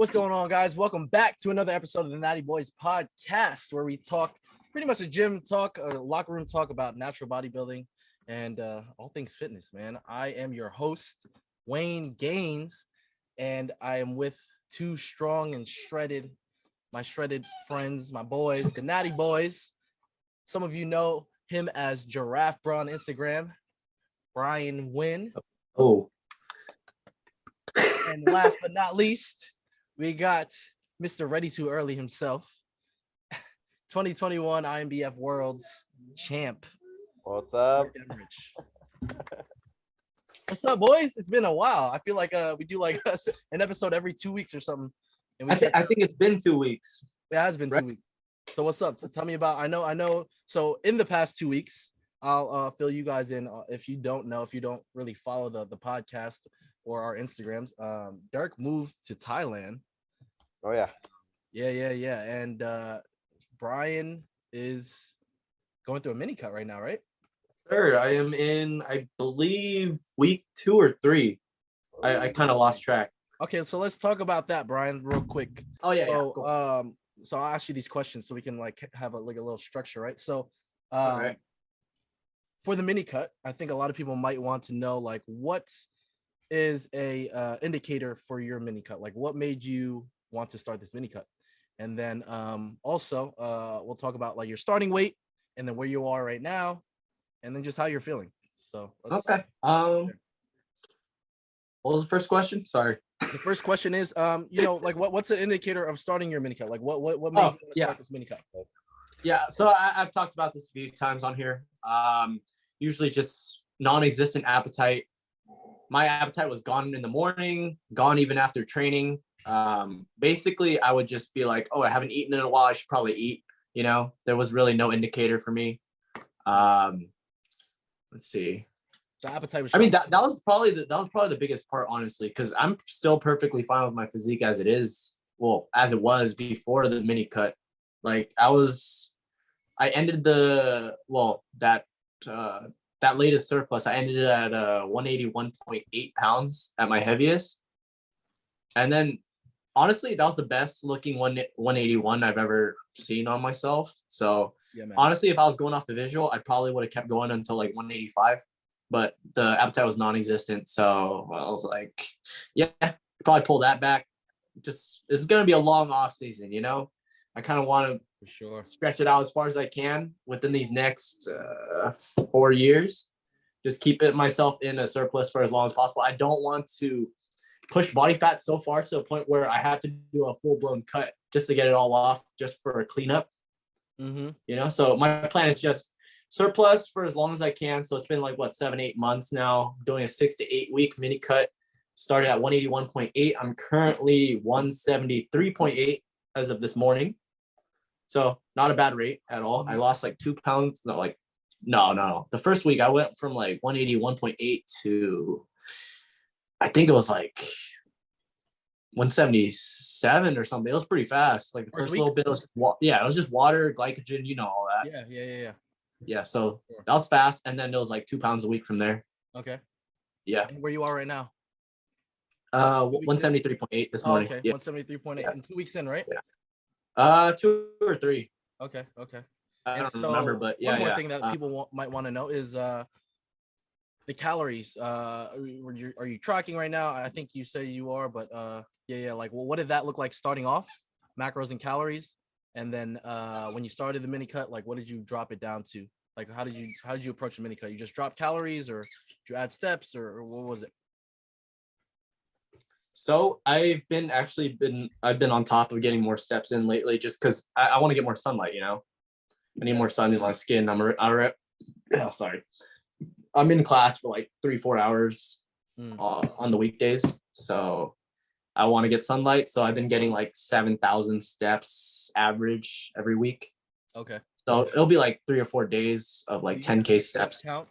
What's going on, guys? Welcome back to another episode of the Natty Boys Podcast, where we talk pretty much a gym talk, a locker room talk about natural bodybuilding and all things fitness, man. I am your host, Wayne Gaines, and I am with two strong and my shredded friends, my boys, the Natty Boys. Some of you know him as Giraffe Bra on Instagram, Brian Wynn. Oh. And last but not least, we got Mr. Ready Too Early himself, 2021 INBF World's champ. What's up? What's up, boys? It's been a while. I feel like we do like an episode every 2 weeks or something. And I think it's been 2 weeks. It has been 2 weeks. So what's up? So tell me about. I know. So in the past 2 weeks, I'll fill you guys in. If you don't know, if you don't really follow the podcast or our Instagrams, Dirk moved to Thailand. Oh yeah. Yeah. And Brian is going through a mini cut right now, right? Sure. I am in, I believe, week 2 or 3. I kind of lost track. Okay, so let's talk about that, Brian, real quick. Oh yeah. So I'll ask you these questions so we can like have a little structure, right? So All right. For the mini cut, I think a lot of people might want to know like what is a indicator for your mini cut? Like what made you want to start this mini cut? And then also we'll talk about like your starting weight and then where you are right now and then just how you're feeling. So okay. What was the first question? Sorry. The first question is like what's an indicator of starting your mini cut? Like what made you want to start this mini cut? Yeah, so I've talked about this a few times on here. Usually just non-existent appetite. My appetite was gone in the morning, gone even after training. Basically, I would just be like, oh, I haven't eaten in a while. I should probably eat. You know, there was really no indicator for me. Let's see. So appetite was. I mean, that was probably the biggest part, honestly, because I'm still perfectly fine with my physique as it is. Well, as it was before the mini cut. Like I ended that latest surplus. I ended at 181.8 pounds at my heaviest. And then honestly, that was the best looking 181 I've ever seen on myself. So yeah, honestly, if I was going off the visual, I probably would have kept going until like 185, but the appetite was non-existent. So I was like, yeah, probably pull that back. Just, it's going to be a long off season, you know? I kind of want to stretch it out as far as I can within these next 4 years. Just keep myself in a surplus for as long as possible. I don't want to push body fat so far to the point where I have to do a full-blown cut just to get it all off, just for a cleanup. Mm-hmm. You know, so my plan is just surplus for as long as I can. So it's been like 7-8 months now, doing a 6 to 8 week mini cut. Started at 181.8. I'm currently 173.8 as of this morning. So not a bad rate at all. I lost like 2 pounds. No. The first week I went from like 181.8 to, I think it was like 177 or something. It was pretty fast. Like the first little bit was, it was just water, glycogen, you know, all that. Yeah. So that was fast. And then it was like 2 pounds a week from there. Okay. Yeah. And where you are right now? 173.8 this morning. Okay. Yeah. 173.8 and 2 weeks in, right? Yeah. 2 or 3. Okay. I don't remember, but yeah. One more thing that people might want to know is the calories. Are you tracking right now? I think you say you are, but like, well, what did that look like starting off? Macros and calories, and then when you started the mini cut, like, what did you drop it down to? Like, how did you approach the mini cut? You just drop calories, or did you add steps, or what was it? So I've been on top of getting more steps in lately, just because I want to get more sunlight. You know, I need more sun in my skin. I'm in class for like 3-4 hours on the weekdays, so I want to get sunlight. So I've been getting like 7,000 steps average every week. Okay. So it'll be like 3 or 4 days of like 10K steps. Count?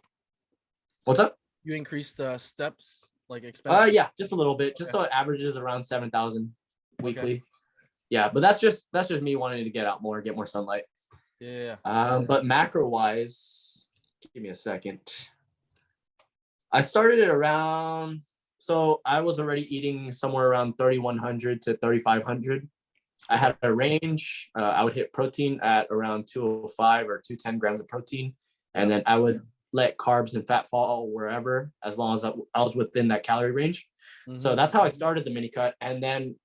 What's up? You increased the steps? Like yeah, just a little bit, just so it averages around 7,000 weekly. Okay. Yeah, but that's just me wanting to get out more, get more sunlight. Yeah. But macro wise, give me a second. I started at around So I was already eating somewhere around 3,100 to 3,500. I had a range. I would hit protein at around 205 or 210 grams of protein. And then I would let carbs and fat fall wherever, as long as I was within that calorie range. So that's how I started the mini cut. And then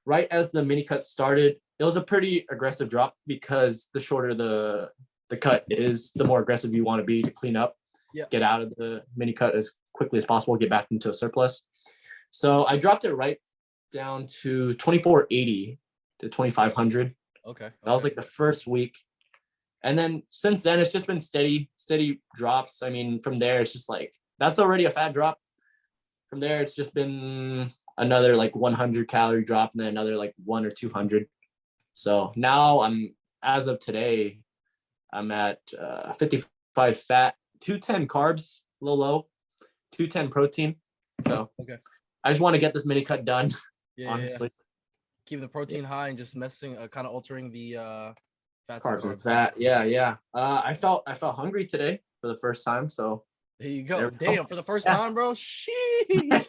right as the mini cut started, it was a pretty aggressive drop, because the shorter the cut is, the more aggressive you want to be to clean up, get out of the mini cut as quickly as possible, get back into a surplus. So I dropped it right down to 2,480 to 2,500. Okay. That was like the first week. And then since then, it's just been steady drops. I mean, from there, it's just like, that's already a fat drop. From there, it's just been another like 100 calorie drop, and then another like 100 or 200. So now as of today, I'm at 55 fat, 210 carbs, a little low, 210 protein. So I just want to get this mini cut done, honestly. Keep the protein high and just kind of altering the fats carbs and fat. Yeah. I felt hungry today for the first time. So there you go. Damn, for the first time, bro. Sheesh.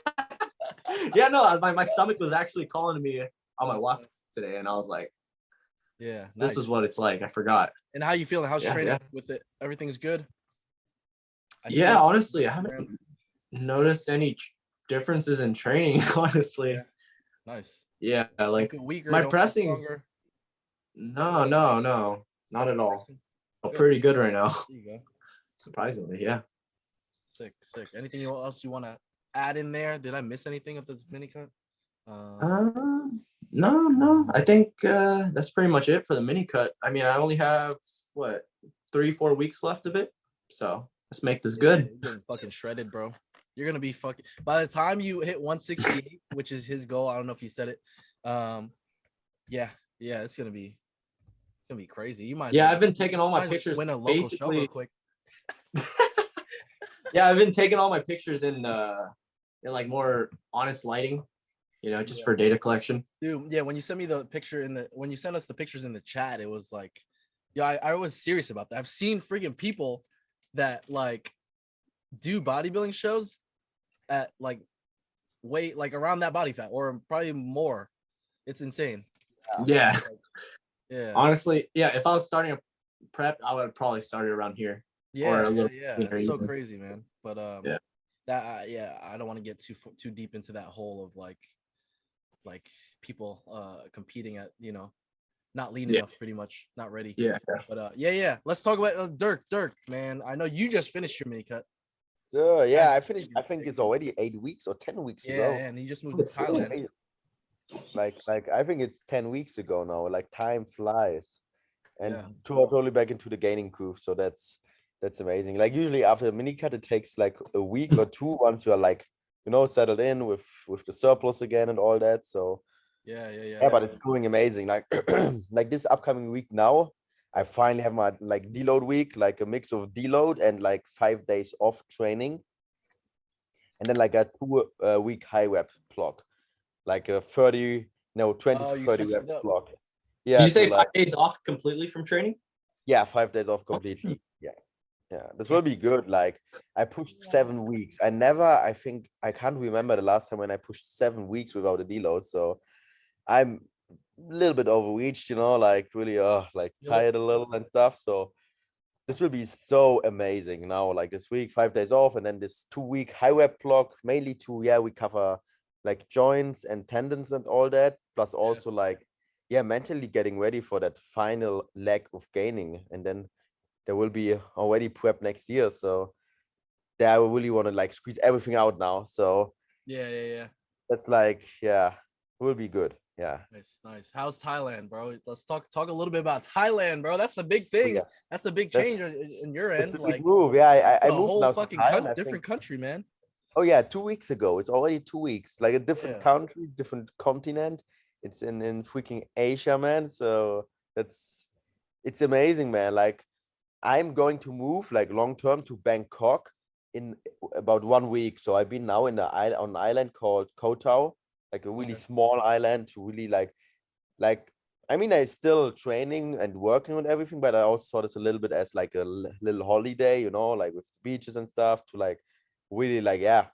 Yeah, no, my stomach was actually calling to me on my walk today, and I was like, this is what it's like. I forgot. And how you feeling? How's training with it? Everything's good? Honestly, I haven't noticed any differences in training, honestly. Nice. Yeah, like my pressing's no, not at all. Pretty good right now. There you go. Surprisingly, yeah. Sick. Anything else you want to add in there? Did I miss anything of this mini cut? No. I think that's pretty much it for the mini cut. I mean, I only have 3-4 weeks left of it, so let's make this good. You're getting fucking shredded, bro. You're gonna be fucking. By the time you hit 168, which is his goal, I don't know if you said it. It's gonna be crazy. You might. I've been taking all my pictures. Win a local show real quick. I've been taking all my pictures in like more honest lighting, just for data collection. Dude, when you sent me the picture when you sent us the pictures in the chat, it was like, I was serious about that. I've seen freaking people that like do bodybuilding shows at like weight like around that body fat or probably more. It's insane. Yeah. Honestly, if I was starting a prep, I would have probably started around here. It's so crazy, man. But I don't want to get too deep into that hole of like people competing at not lean enough, pretty much not ready. But let's talk about Dirk, man. I know you just finished your mini cut. So I finished. I think it's already 8 weeks or 10 weeks ago. And you just moved to Thailand. Like I think it's 10 weeks ago now. Like time flies, and totally back into the gaining groove. So that's amazing. Like usually after a mini cut, it takes like a week or two once you are like settled in with the surplus again and all that. So but it's going amazing. Like like this upcoming week now, I finally have my like deload week, like a mix of deload and like 5 days off training, and then like a 2 week high rep block, like a 20 to 30 rep block. Yeah. Did you say 5 days off completely from training? Yeah, 5 days off completely. This will be good. Like I pushed 7 weeks. I think I can't remember the last time when I pushed 7 weeks without a deload. So I'm a little bit overreached, like really tired a little and stuff. So this will be so amazing now. Like this week, 5 days off, and then this 2 week high rep block, mainly we cover like joints and tendons and all that, plus also mentally getting ready for that final leg of gaining, and then there will be already prep next year. So I really want to like squeeze everything out now. So that's will be good. Nice. How's Thailand, bro? Let's talk a little bit about Thailand, bro. That's the big thing. That's a big change in your end. Like move. I moved whole now fucking different country, man. Oh yeah, 2 weeks ago. It's already 2 weeks. Like a different country, different continent. It's in freaking Asia, man. So it's amazing, man. Like I'm going to move like long term to Bangkok in about 1 week. So I've been now on an island called Koh Tao, like a really small island to really like I mean, I still training and working on everything, but I also saw this a little bit as like a little holiday, like with beaches and stuff to like really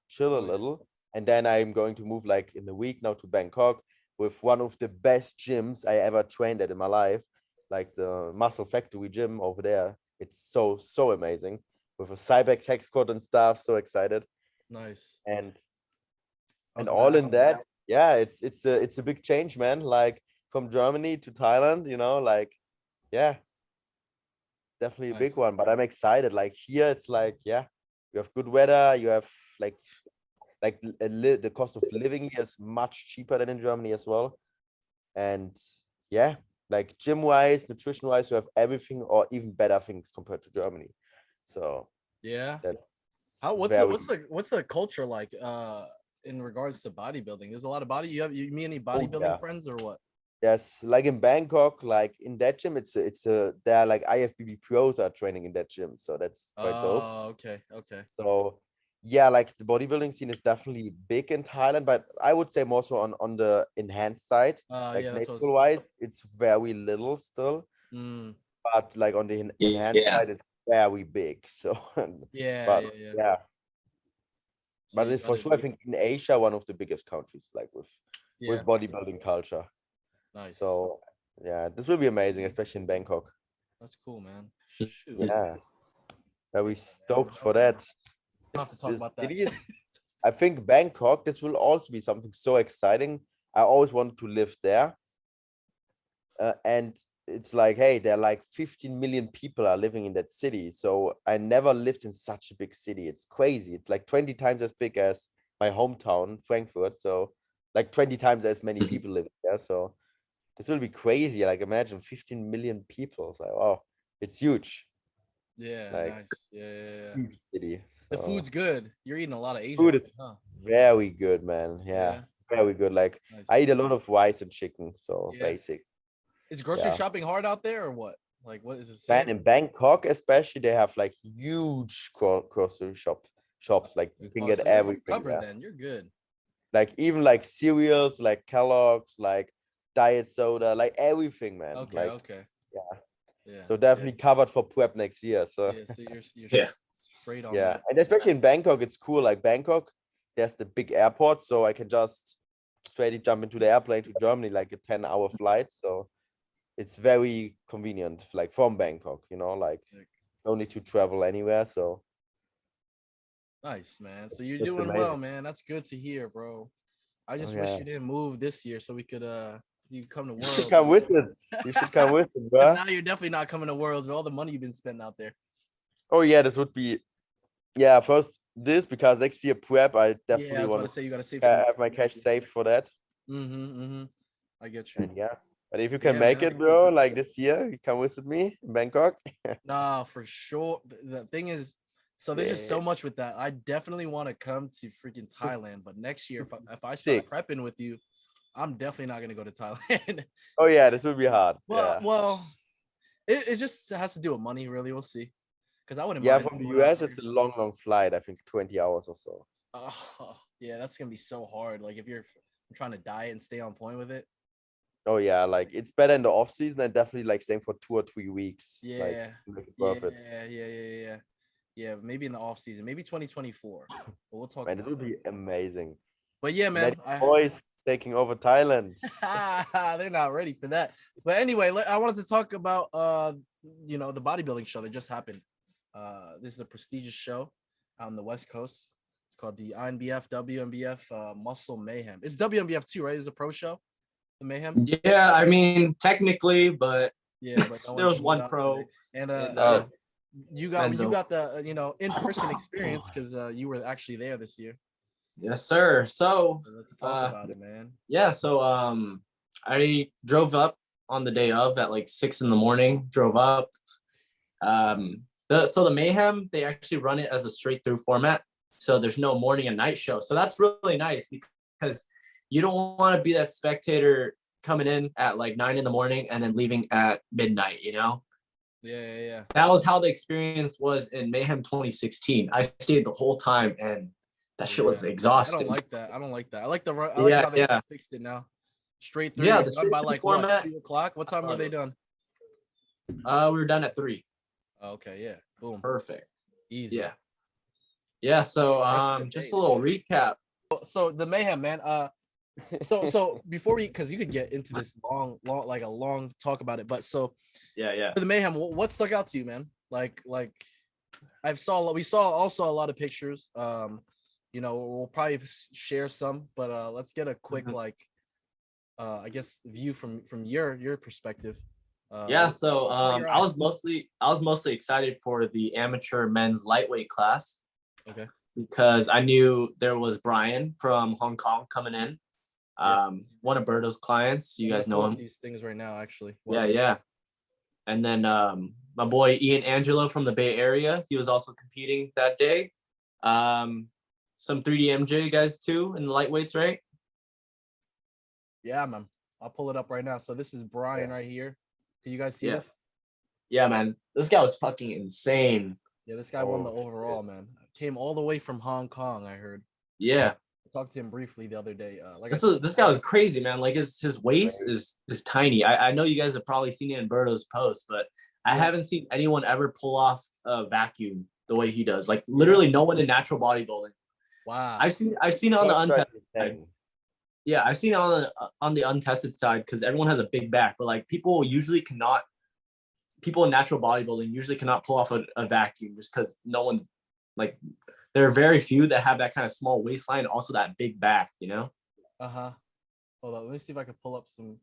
chill a little. And then I'm going to move like in a week now to Bangkok with one of the best gyms I ever trained at in my life, like the Muscle Factory gym over there. It's so amazing with a Cybex hex code and stuff. So excited. Nice. And I was all gonna in ask that, yeah, it's a big change, man. Like from Germany to Thailand, like yeah, definitely a Nice. big one. But I'm excited. Like here, it's like yeah, you have good weather. You have like the cost of living here is much cheaper than in Germany as well. And yeah, like gym wise, nutrition wise, you have everything or even better things compared to Germany. So Yeah. that's What's the culture like in regards to bodybuilding? There's a lot of you meet any bodybuilding yeah. friends or what? Yes, like in Bangkok, like in that gym, there are like IFBB pros are training in that gym, so that's quite dope. Oh, okay. So yeah, like the bodybuilding scene is definitely big in Thailand, but I would say more so on the enhanced side. Like Yeah, that's what natural wise, it's very little still, but like on the enhanced side, it's very big. So, but yeah, So but you it's for gotta sure, I think in Asia, one of the biggest countries, like with Yeah, bodybuilding culture. nice. So yeah, this will be amazing, especially in Bangkok. That's cool, man. Mm. Shoot. Yeah, very Yeah, stoked man. for that. Don't have to talk about that. It is. I think Bangkok, this will also be something so exciting. I always wanted to live there. And it's like, hey, there are like 15 million people are living in that city. So I never lived in such a big city. It's crazy. It's like 20 times as big as my hometown, Frankfurt. So like 20 times as many people live there. So this will be crazy. Like imagine 15 million people. It's like, wow, it's huge. Yeah, Like nice. Yeah. huge city. The So food's good. You're eating a lot of Asian food food, is huh? very good, man. Yeah, very good. Like Nice. I eat a lot of rice and chicken. So Yeah. basic. Is grocery Yeah. shopping hard out there or what? Like, what is it? Man, in Bangkok, especially, they have like huge grocery shops. Like you can get So you're everything covered there. then. You're good. Like even like cereals, like Kellogg's, like diet soda, like everything, man. Okay. Like Yeah. so definitely covered for prep next year. So Yeah. So you're Yeah. straight on yeah, that. and especially in Bangkok, it's cool. Like Bangkok, there's the big airport, so I can just straight jump into the airplane to Germany, like a 10-hour flight. So it's very convenient, like from Bangkok, like don't need to travel anywhere. So Nice, man. So you're it's doing well, amazing. man. That's good to hear, bro. I just Oh, wish yeah. you didn't move this year so we could you could come to You Worlds. should come with it. You should come with it, bro. Now you're definitely not coming to Worlds with all the money you've been spending out there. Oh yeah, this would be first this because next year prep I I definitely was about want to say you gotta save to have my cash saved for that. I get you. And yeah, but if you can Yeah, make man. it, bro, like this year, you come visit me in Bangkok. Nah, for sure. The thing is, so there's just so much with that. I definitely want to come to freaking Thailand, but next year, if I start Sick. prepping with you, I'm definitely not gonna go to Thailand. Oh yeah, this will be hard. Well, it just has to do with money, really. We'll see. Because I wouldn't Yeah, mind from the going out US, there. it's a long flight. I think 20 hours or so. Oh, yeah, that's gonna be so hard. Like if you're trying to diet and stay on point with it. Oh yeah, like it's better in the off season and definitely like staying for 2 or 3 weeks. Like Yeah, to make it worth it. yeah. Maybe in the off season, maybe 2024. But we'll talk. Man, this about would be amazing. But yeah, man, Natty Boys taking over Thailand. they're not ready for that. But anyway, I wanted to talk about the bodybuilding show that just happened. This is a prestigious show on the West Coast. It's called the INBF WNBF Muscle Mayhem. It's WNBF too, right? It's a pro show. The Mayhem. Yeah, I mean technically, but yeah, but there was one pro. And you got the in-person experience because you were actually there this year. Yes, sir. So let's talk about it, man. Yeah, so I drove up on the day of at like 6 a.m. Drove up. The Mayhem, they actually run it as a straight through format. So there's no morning and night show. So that's really nice because you don't want to be that spectator coming in at like 9 a.m. and then leaving at midnight, Yeah. That was how the experience was in Mayhem 2016. I stayed the whole time and that shit was exhausting. I don't like that. I like how they fixed it now. Straight through. Yeah, the done by like format. What, 2 o'clock? What time were they done? We were done at 3. Okay, yeah. Boom. Perfect. Easy. Yeah. So just a little recap So the mayhem, man. So before we, because you could get into this long like a long talk about it, but so Yeah. for the mayhem, what stuck out to you, man? Like we saw also a lot of pictures. We'll probably share some, but let's get a quick I guess view from your perspective. So I was mostly excited for the amateur men's lightweight class. Okay. Because I knew there was Brian from Hong Kong coming in. One of Berto's clients. You guys know him. These things right now, actually. Wow. Yeah. And then my boy Ian Angelo from the Bay Area. He was also competing that day. Some 3D MJ guys too in the lightweights, right? Yeah, man. I'll pull it up right now. So this is Brian right here. Can you guys see this? Yeah, man. This guy was fucking insane. Yeah, this guy won the overall, man. Came all the way from Hong Kong, I heard. Yeah. I talked to him briefly the other day. This guy was crazy, man. Like his waist is tiny. I know you guys have probably seen it in Berto's post, but I haven't seen anyone ever pull off a vacuum the way he does. Like literally no one in natural bodybuilding. Wow. I've seen it on the untested side. Yeah, I've seen it on the untested side because everyone has a big back, but like people in natural bodybuilding usually cannot pull off a vacuum just because no one's like, there are very few that have that kind of small waistline and also that big back, you know? Hold on, let me see if I can pull up some.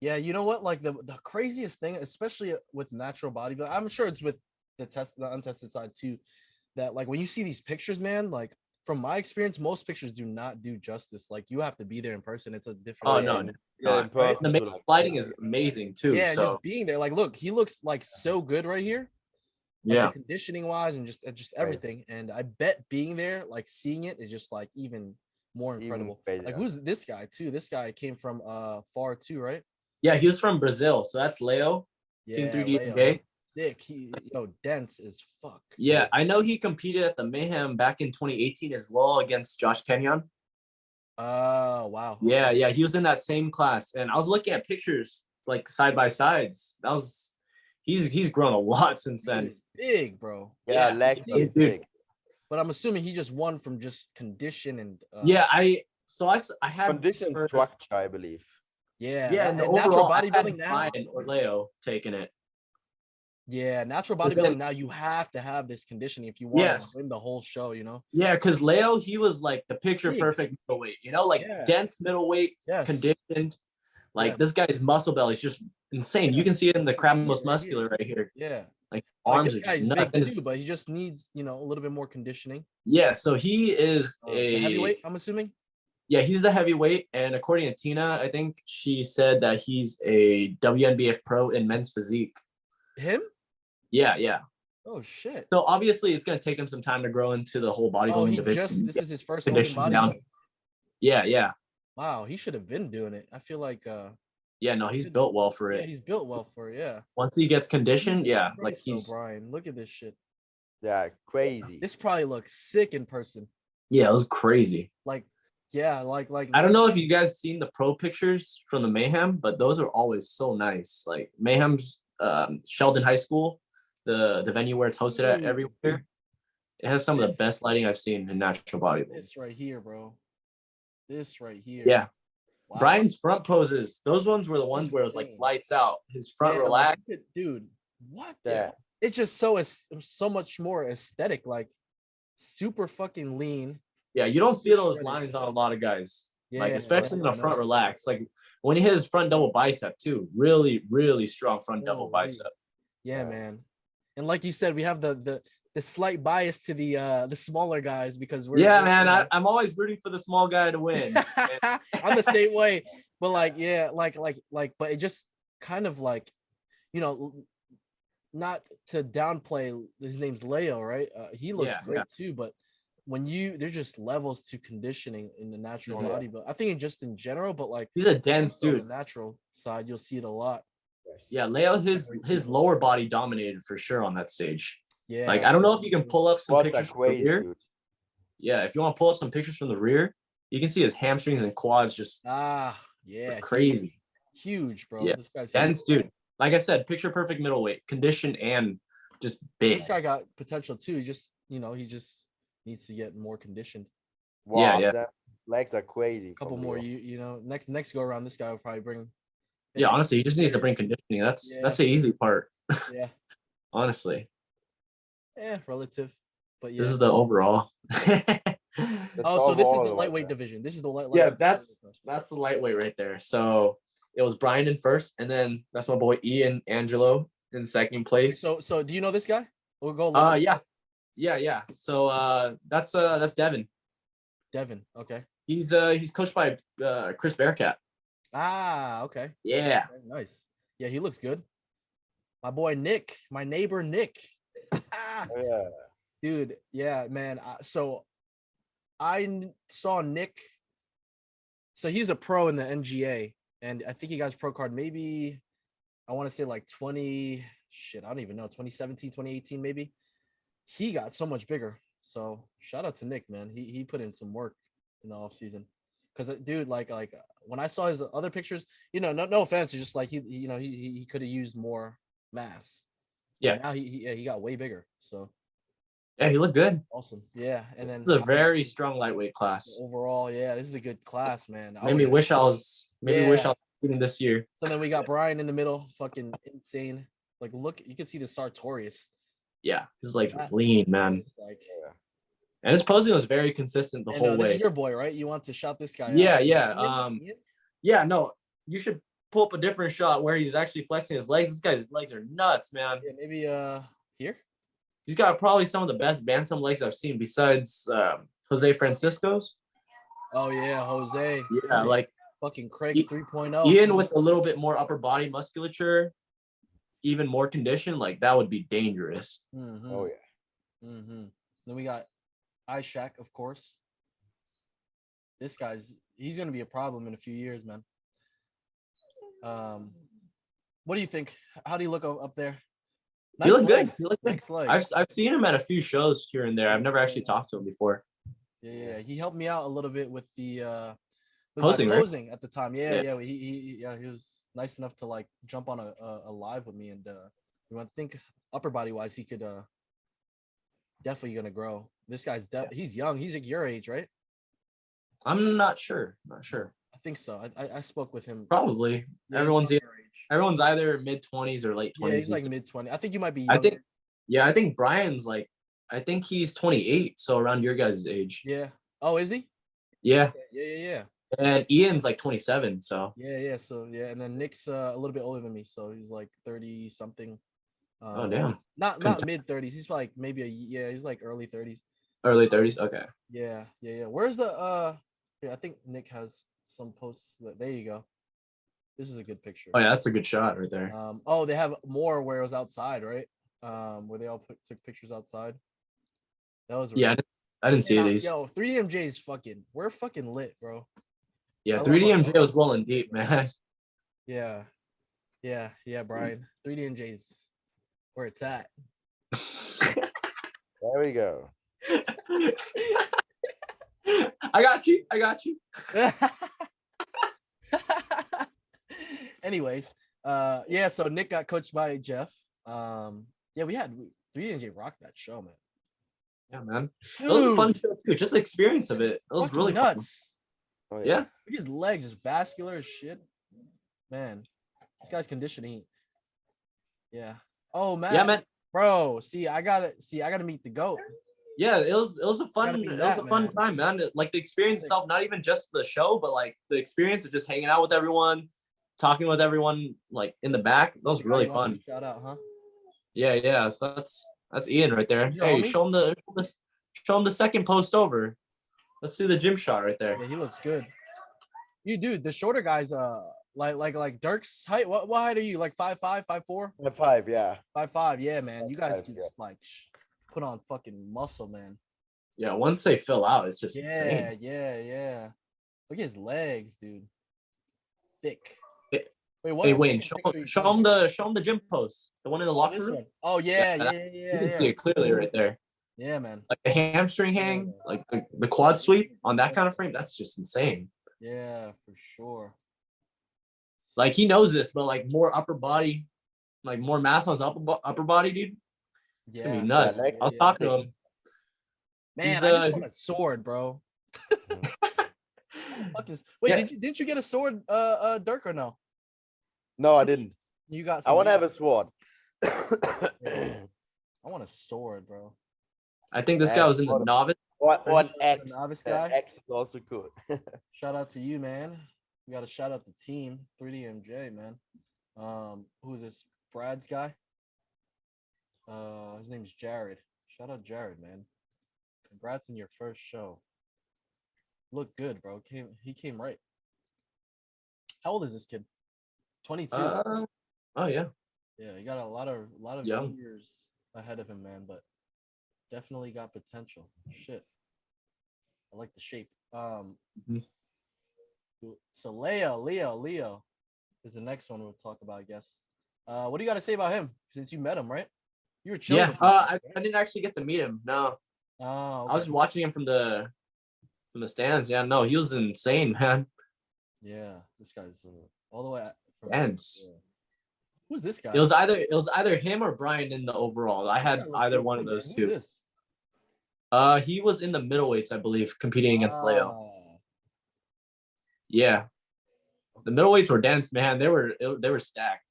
Yeah, you know what? Like the craziest thing, especially with natural bodybuilding, I'm sure it's with the untested side too, that like when you see these pictures, man, like from my experience, most pictures do not do justice. Like you have to be there in person. It's a different. Oh no. The lighting is amazing too. Yeah, just being there. Like, look, he looks like so good right here. Like, conditioning wise and just everything. And I bet being there, like seeing it is just like even more incredible. Like who's this guy too? This guy came from far too, right? Yeah, he was from Brazil. So that's Leo. Team 3D MJ. Sick. He dense as fuck. Yeah, I know he competed at the Mayhem back in 2018 as well against Josh Kenyon. Oh wow. Yeah, he was in that same class, and I was looking at pictures like side by sides. He's grown a lot since then. He's big, bro. Yeah, legs are sick. But I'm assuming he just won from just condition and. I had condition structure, I believe. Yeah, and overall, bodybuilding now. Brian or Leo taking it. Yeah, natural bodybuilding now you have to have this conditioning if you want to win the whole show, you know? Yeah, because Leo, he was like the picture perfect middleweight, you know, like dense middleweight, conditioned. Like this guy's muscle belly is just insane. You can see it in the crab most muscular right here. Yeah. Like arms this are just big too, but he just needs, a little bit more conditioning. Yeah, so he is a heavyweight, I'm assuming. Yeah, he's the heavyweight, and according to Tina, I think she said that he's a WNBF pro in men's physique. Him? Yeah. Oh shit. So obviously it's gonna take him some time to grow into the whole bodybuilding division. This is his first bodybuilding. Yeah. Wow, he should have been doing it. I feel like he's built well for it. Yeah, he's built well for it, yeah. Once he gets conditioned, like he's Brian, look at this shit. Yeah, crazy. This probably looks sick in person. Yeah, it was crazy. Like I don't know if you guys seen the pro pictures from the Mayhem, but those are always so nice. Like Mayhem's Sheldon High School, the venue where it's hosted at every year. It has some of the best lighting I've seen in natural bodybuilding. This right here, bro. This right here. Yeah. Wow. Brian's front poses, those ones were the ones where it was like lights out. His front relaxed. Dude, what? Yeah. It's just so much more aesthetic, like super fucking lean. Yeah, you don't see those lines on a lot of guys. Like especially in the front relax. Like when he hit his front double bicep too, really, really strong front double bicep. Yeah, man. And like you said, we have the slight bias to the smaller guys because we're I'm always rooting for the small guy to win. I'm the same way, but but it just kind of like, not to downplay his name's Leo, right? He looks great too, but when there's just levels to conditioning in the natural bodybuilding. I think just in general, but like he's a dense dude. On the natural side, you'll see it a lot. Yeah, Leo, his lower body dominated for sure on that stage. Yeah. Like I don't know if you can pull up some pictures from the rear. Dude. Yeah, if you want to pull up some pictures from the rear, you can see his hamstrings and quads just crazy. Huge, bro. Yeah. This guy's dense dude. Like I said, picture perfect middleweight, conditioned and just big. This guy got potential too. He just, he just needs to get more conditioned. Wow, yeah. that legs are crazy. A couple from more. Leo. You know, next go around, this guy will probably bring. Yeah, honestly, he just needs to bring figures. conditioning. That's Yeah. the easy part. Yeah. Honestly, Yeah, relative, but yeah. this is the overall. That's Oh, so this is the overall right lightweight there. division. This is the Yeah, lightweight that's the lightweight right there. So it was Brian in first, and then that's my boy Ian Angelo in second place. So do you know this guy? We'll go. Look yeah. So that's Devin. Devin. Okay. He's coached by Chris Bearcat. Ah, okay. Yeah. Okay, nice. Yeah, he looks good. My boy Nick, my neighbor Nick. Oh, yeah. Dude, yeah, man. So I saw Nick. So he's a pro in the NGA, and I think he got his pro card maybe, I want to say like 20, I don't even know, 2017, 2018 maybe. He got so much bigger. So shout out to Nick, man. He put in some work in the off season. Because dude, like when I saw his other pictures, no offense, it's just like he could have used more mass. Yeah. Now he got way bigger. So Yeah, he looked good. awesome. Yeah, and then It's a very strong lightweight class. overall, yeah, this is a good class, man. Wish I was shooting this year. So then we got Brian in the middle, fucking insane. Like, look, you can see the Sartorius. Yeah, he's like lean, man. Like, And his posing was very consistent the whole this way. is your boy, right? You want to shout this guy Yeah, out. yeah. Yeah, no, you should pull up a different shot where he's actually flexing his legs. This guy's legs are nuts, man. Yeah, maybe here. He's got probably some of the best bantam legs I've seen besides Jose Francisco's. Oh yeah, Jose. Yeah, like fucking Craig 3.0. Ian with a little bit more upper body musculature, even more condition, like that would be dangerous. Mm-hmm. Oh yeah. Mm-hmm. Then we got Ishak, of course. This he's gonna be a problem in a few years, man. What do you think? How do you look up there? Nice he looked good. He looked good. I've seen him at a few shows here and there. I've never actually talked to him before. Yeah. He helped me out a little bit with the posing at the time. Yeah. He was nice enough to like jump on a live with me, and we want to think upper body wise, he could definitely gonna grow. This guy's he's young. He's like your age, right? I'm not sure. I think so. I spoke with him. Probably. Yeah, everyone's either mid 20s or late 20s. Yeah, he's like mid 20s. I think you might be younger. I think Brian's like, I think he's 28, so around your guys' age. Yeah. Oh, is he? Yeah. Yeah. And Ian's like 27, so. Yeah. So yeah, and then Nick's a little bit older than me, so he's like 30 something. Oh damn. Not mid 30s. He's like maybe he's like early 30s. Early 30s. Okay. Yeah. Where's the I think Nick has some posts. There you go. This is a good picture. Oh yeah, that's a good shot right there. They have more where it was outside, right? Where they all took pictures outside. That was really I didn't see these. Yo, 3DMJ is we're fucking lit, bro. Yeah, 3DMJ was rolling deep, man. Yeah, Brian. 3DMJ's where it's at. There we go. I got you. Anyways, so Nick got coached by Jeff. We had 3DJ rock that show, man. Yeah, man. It was a fun show too. Just the experience of it. It was really nuts. Fun. Oh, yeah. His legs is vascular as shit. Man, this guy's conditioning. Yeah. Oh man. Yeah, man. Bro, I gotta meet the GOAT. Yeah, it was a fun time, man. Like the experience itself, not even just the show, but like the experience of just hanging out with everyone, talking with everyone, like in the back. That was really fun. Shout out, huh? Yeah. So that's Ian right there. Hey, show him the second post over. Let's see the gym shot right there. Yeah, he looks good. You dude, the shorter guys, like Dirk's height. What height are you? Like 5'5", 5'4"? 5'5", yeah. 5'5", yeah, man. You guys 5'5", just like put on fucking muscle, man. Yeah, once they fill out, it's just insane. Yeah. Look at his legs, dude. Thick. Wait, Wayne, show him the gym post. The one in the locker room. Oh yeah. You can see it clearly right there. Yeah, man. Like the hamstring hang, like the quad sweep on that kind of frame, that's just insane. Yeah, for sure. Like he knows this, but like more upper body, like more mass on his upper body, dude. It's gonna be nuts. I was talking to him. Man, I just want a sword, bro. Fuck is wait, Yeah. didn't you get a sword, Dirk, or no? No, I didn't. You got I want to have a sword. I want a sword, bro. I think this guy was in the novice. Or an The X. novice The guy. X is also good. Shout out to you, man. We gotta shout out the team, 3DMJ, man. Who is this? Brad's guy. His name's Jared. Shout out Jared, man. Congrats on your first show. Look good, bro. He came right. How old is this kid? 22. Oh yeah. Yeah, he got a lot of Young. years ahead of him, man, but definitely got potential. Shit. I like the shape. So Leo is the next one we'll talk about, I guess. What do you got to say about him since you met him, right? You were chilling. Yeah. I didn't actually get to meet him. No. Oh, okay. I was watching him from the stands. Yeah, no, he was insane, man. Yeah, this guy's all the way from Dense. Yeah. Who's this guy? It was either him or Brian in the overall. I had either one of those two. He was in the middleweights, I believe, competing against Leo. Yeah, the middleweights were dense, man. They were stacked.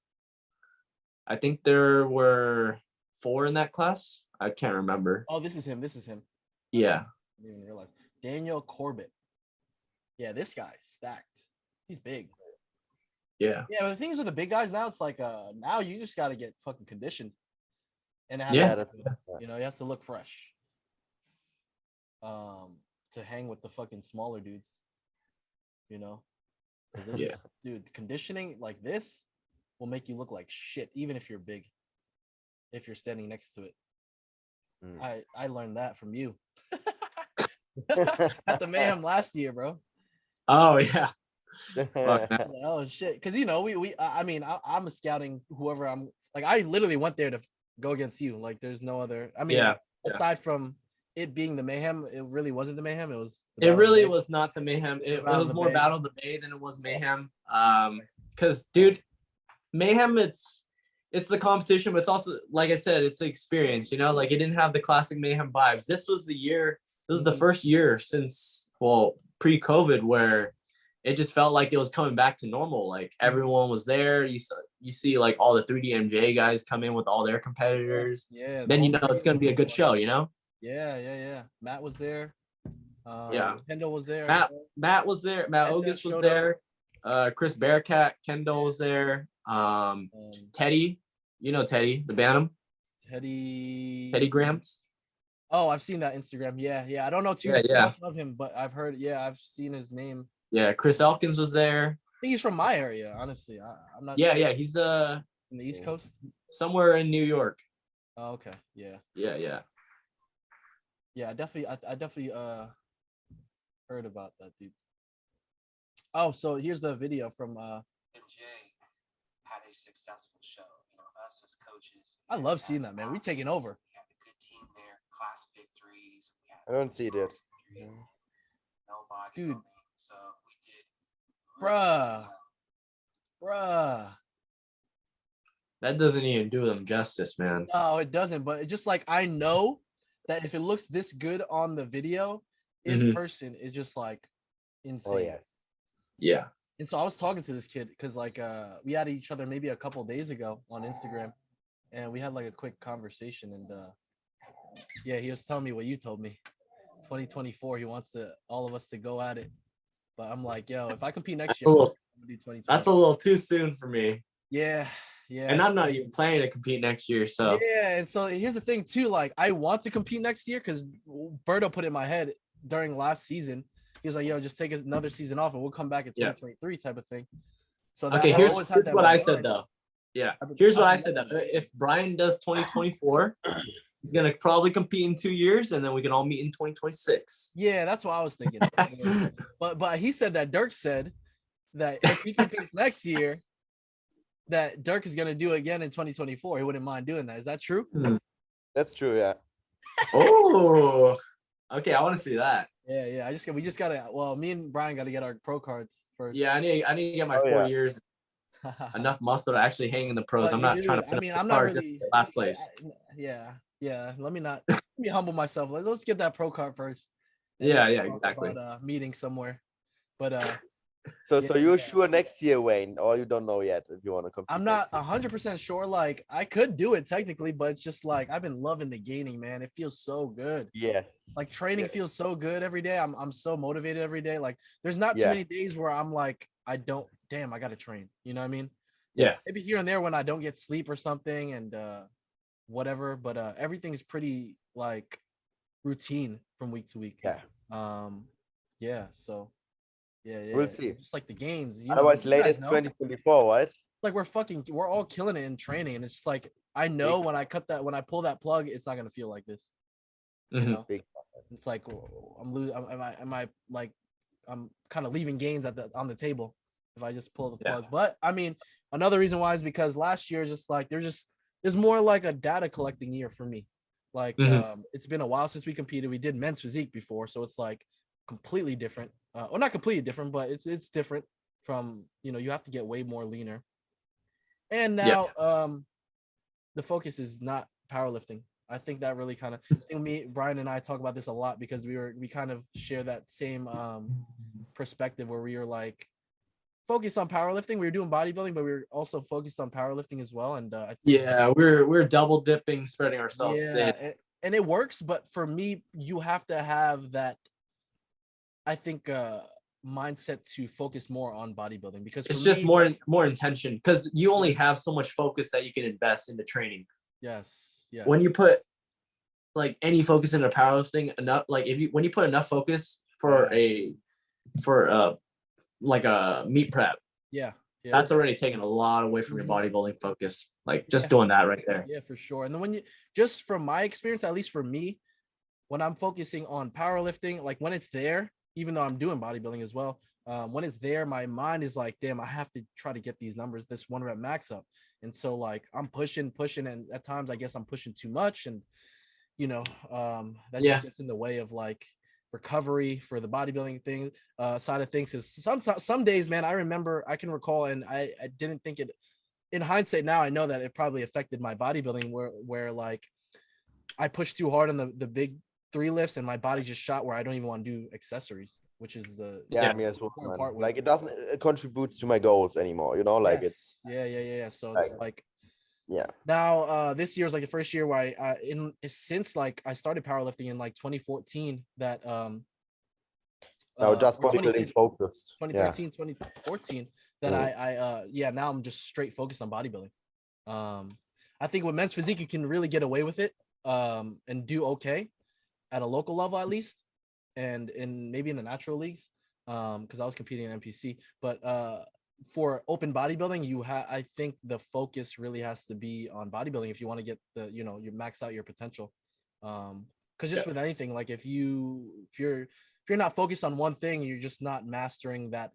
I think there were 4 in that class. I can't remember. Oh, this is him. Yeah. I didn't even realize. Daniel Corbett. Yeah, this guy stacked. He's big. Yeah. Yeah, but the things with the big guys now, it's like now you just got to get fucking conditioned, and it has Yeah. you know, he has to look fresh. To hang with the fucking smaller dudes, you know. Yeah. Dude, conditioning like this will make you look like shit, even if you're big. If you're standing next to it. I learned that from you at the Mayhem last year, bro. Oh yeah. Oh shit, because you know I'm scouting whoever I'm like. I literally went there to go against you. Like, there's no other. I mean, aside from it being the Mayhem, it really wasn't the Mayhem. It was. It really was not the Mayhem. It was more Battle of the Bay than it was Mayhem. Because dude, Mayhem, it's the competition, but it's also, like I said, it's the experience. You know, like it didn't have the classic Mayhem vibes. This was the year. This is the first year since pre-COVID where it just felt like it was coming back to normal. Like everyone was there. You see like all the 3DMJ guys come in with all their competitors. Yeah. Then you know it's gonna be a good show. You know. Yeah. Matt was there. Yeah. Kendall was there. Matt was there. Matt Ogus was there. Chris Bearcat, Kendall was there. Teddy, you know Teddy, the Bantam. Teddy Gramps. Oh, I've seen that Instagram. Yeah. I don't know too much of him, but I've heard. Yeah, I've seen his name. Yeah, Chris Elkins was there. I think he's from my area, honestly. I'm not. Yeah, sure. he's in the East Coast, somewhere in New York. Oh, okay. Yeah. I definitely heard about that dude. Oh, so here's the video from MJ had a successful show. You know, us as coaches. I love seeing that, man. We taking over. We had a good team there, class victories. I don't see that. Nobody. Dude. So we did. Bruh. That doesn't even do them justice, man. No, it doesn't. But it's just like, I know that if it looks this good on the video, in person, it's just like insane. Oh yes. Yeah. And so I was talking to this kid because like we had each other maybe a couple of days ago on Instagram, and we had like a quick conversation, and yeah, he was telling me what you told me. 2024, he wants all of us to go at it. But I'm like, yo, if I compete next year, I'm gonna do 2020. That's a little too soon for me. Yeah. And I'm not even planning to compete next year. So yeah, and so here's the thing too. Like, I want to compete next year because Berto put it in my head during last season. He was like, yo, just take another season off and we'll come back in 2023 type of thing. So okay, here's what I said though. Yeah, here's what I said though. If Brian does 2024, he's gonna probably compete in 2 years, and then we can all meet in 2026. Yeah, that's what I was thinking. but he said that Dirk said that if he competes next year, that Dirk is gonna do it again in 2024. He wouldn't mind doing that. Is that true? That's true. Yeah. Oh, okay. I want to see that. Yeah. We just gotta. Well, me and Brian got to get our pro cards first. Yeah, I need to get my 4 years. Enough muscle to actually hang in the pros. I'm not trying to. I mean, I'm not really last place. Yeah. Let me humble myself. Let's get that pro card first, Yeah, then yeah, talk exactly. about meeting somewhere. But So yeah, you're sure next year, Wayne, or you don't know yet if you want to compete? I'm not next year? 100% sure. Like I could do it technically, but it's just like I've been loving the gaining, man. It feels so good. Yes. Like training Yes. feels so good every day. I'm so motivated every day. Like there's not too Yeah. many days where I'm like, I gotta train. You know what I mean? Yeah. Maybe here and there when I don't get sleep or something and whatever, but everything's pretty like routine from week to week. Yeah. Yeah, so yeah. We'll see. Just like the gains, Otherwise, you guys latest know. 2024, right? Like we're all killing it in training, and it's just like I know when I pull that plug, it's not gonna feel like this. You Mhm. know, it's like I'm losing. Am I like I'm kind of leaving gains on the table if I just pull the plug. But I mean, another reason why is because last year is just like there's more like a data collecting year for me. Like it's been a while since we competed. We did men's physique before, so it's like completely different. Well, not completely different, but it's different from you have to get way more leaner. And now the focus is not powerlifting. I think that really kind of Brian and I talk about this a lot because we kind of share that same perspective where we were like focused on powerlifting. We were doing bodybuilding, but we were also focused on powerlifting as well. And I think, we're double dipping, spreading ourselves thin. And it works. But for me, you have to have that, I think, mindset to focus more on bodybuilding because it's just more intention because you only have so much focus that you can invest into training. Yes. When you put like any focus into powerlifting, enough like when you put enough focus for like a meet prep, that's already taken a lot away from your bodybuilding focus. Like just doing that right there. Yeah, for sure. And then when you just from my experience, at least for me, when I'm focusing on powerlifting, like when it's there, even though I'm doing bodybuilding as well, when it's there, my mind is like, damn, I have to try to get these numbers, this 1 rep max up. And so like I'm pushing, and at times I guess I'm pushing too much. And that just gets in the way of like recovery for the bodybuilding thing side of things. Is some days, man, I can recall, and I didn't think it in hindsight. Now I know that it probably affected my bodybuilding where like I pushed too hard on the big 3 lifts and my body just shot where I don't even want to do accessories, which is the me as well, man. Like it doesn't contribute to my goals anymore, like it's so it's like now this year is like the first year where since like I started powerlifting in like 2014 that just bodybuilding focused 2013 2014 that I now I'm just straight focused on bodybuilding. I think with men's physique you can really get away with it and do okay at a local level at least, and maybe in the natural leagues because I was competing in NPC, but for open bodybuilding I think the focus really has to be on bodybuilding if you want to get you max out your potential, because just with anything, like if you're not focused on one thing, you're just not mastering that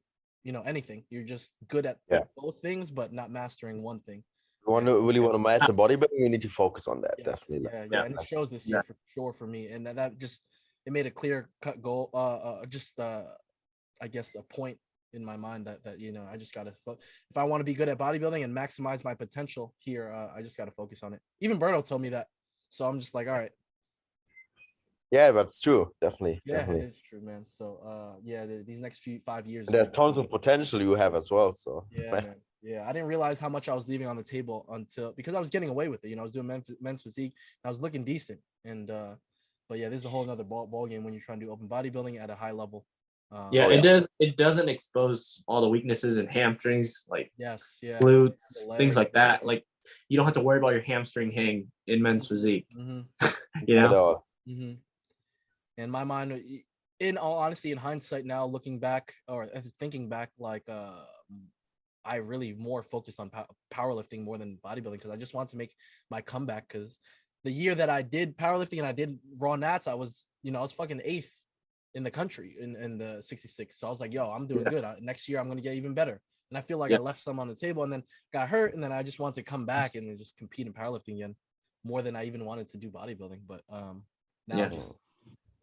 anything. You're just good at both things but not mastering one thing. You really want to master bodybuilding, you need to focus on that. Definitely. And it shows this year for sure for me, and that just it made a clear cut goal, I guess a point in my mind that I just gotta if I want to be good at bodybuilding and maximize my potential here, I just gotta focus on it. Even Berto told me that, so I'm just like, all right. Yeah, that's true. Definitely. It is true, man. So these next 5 years, and there's tons of potential you have as well. So man. I didn't realize how much I was leaving on the table because I was getting away with it. I was doing men's physique, and I was looking decent. And but there's a whole nother ball game when you're trying to do open bodybuilding at a high level. It doesn't expose all the weaknesses in hamstrings, like glutes, things like that. Like you don't have to worry about your hamstring hang in men's physique. And my mind, in all honesty, in hindsight now, looking back or thinking back, like I really more focused on powerlifting more than bodybuilding because I just wanted to make my comeback. Because the year that I did powerlifting and I did raw nats, I was fucking 8th in the country in the 66. So I was like, yo, I'm doing good. Next year I'm gonna get even better. And I feel like I left some on the table and then got hurt, and then I just wanted to come back and then just compete in powerlifting again more than I even wanted to do bodybuilding. But now just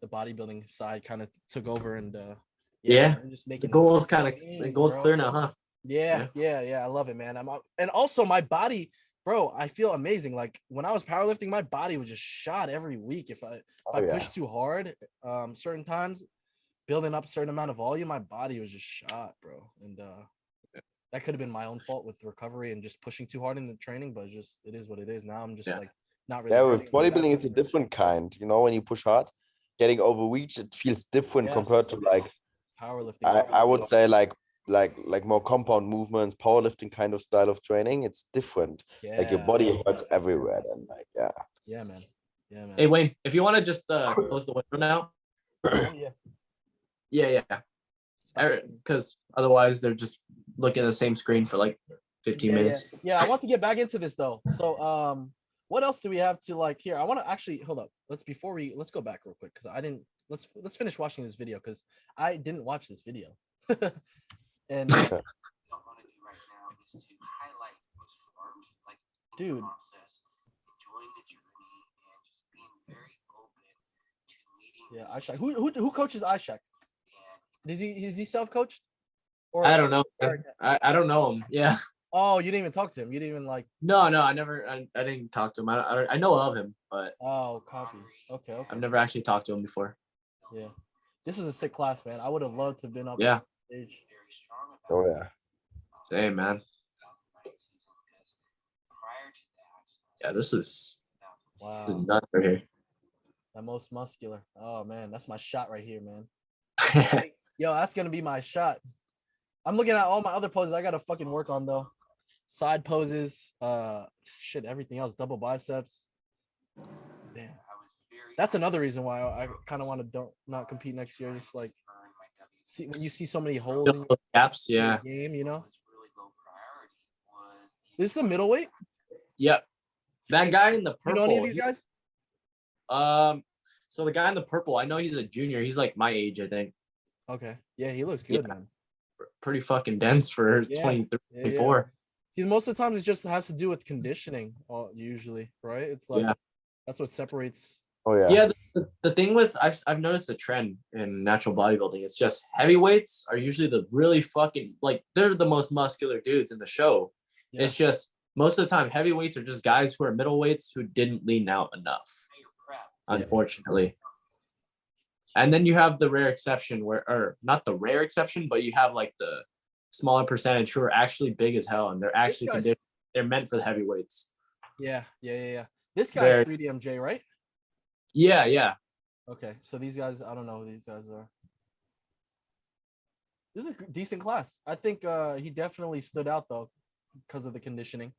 the bodybuilding side kind of took over, and I'm just making the goal's clear now, huh? Yeah, I love it, man. And also my body bro, I feel amazing. Like when I was powerlifting, my body was just shot every week. If I pushed too hard, certain times, building up a certain amount of volume, my body was just shot, bro. And that could have been my own fault with recovery and just pushing too hard in the training, but it is what it is. Now I'm just like not really. Yeah, with bodybuilding, it's a different kind. You know, when you push hard, getting overreach, it feels different compared to like powerlifting. I would say like more compound movements, powerlifting kind of style of training. It's different. Like your body hurts everywhere. Then like yeah, man. Hey Wayne, if you want to just close the window now. Yeah. Because otherwise they're just looking at the same screen for like 15 minutes. Yeah, I want to get back into this though. So what else do we have to like here? I want to actually hold up. Let's go back real quick because I didn't let's finish watching this video because I didn't watch this video. And What I want to do right now is to highlight what's formed, like in dude, the process, enjoying the journey, and just being very open to meeting. Yeah, Ishak. Who coaches Ishak? Is he self-coached? Or I don't know. I don't know him. Yeah. Oh, you didn't even talk to him. You didn't even like. No, I never. I didn't talk to him. I know of him, but oh, copy. Okay. I've never actually talked to him before. Yeah, this is a sick class, man. I would have loved to have been up. Yeah. On stage. oh yeah. Same, man. Yeah, this is nuts right here. The most muscular. Oh man, that's my shot right here, man. Yo, that's gonna be my shot. I'm looking at all my other poses I gotta fucking work on though. Side poses, everything else, double biceps. Damn. That's another reason why I kind of want to not compete next year. Just like when you see so many holes in your gaps, yeah. Game, you know. This is a middleweight. Yep. That guy in the purple. You know any of these guys? So the guy in the purple, I know he's a junior. He's like my age, I think. Okay. Yeah, he looks good, man. Pretty fucking dense for 23, 24. See, most of the times it just has to do with conditioning, usually, right? It's like that's what separates. Oh yeah. Yeah, the thing with I've noticed a trend in natural bodybuilding. It's just heavyweights are usually the really fucking like they're the most muscular dudes in the show. Yeah. It's just most of the time heavyweights are just guys who are middleweights who didn't lean out enough, unfortunately. And then you have the rare exception or not the rare exception, but you have like the smaller percentage who are actually big as hell and they're actually conditioned. They're meant for the heavyweights. Yeah. This guy's 3DMJ, right? Yeah. Okay, so these guys, I don't know who these guys are. This is a decent class. I think he definitely stood out though because of the conditioning.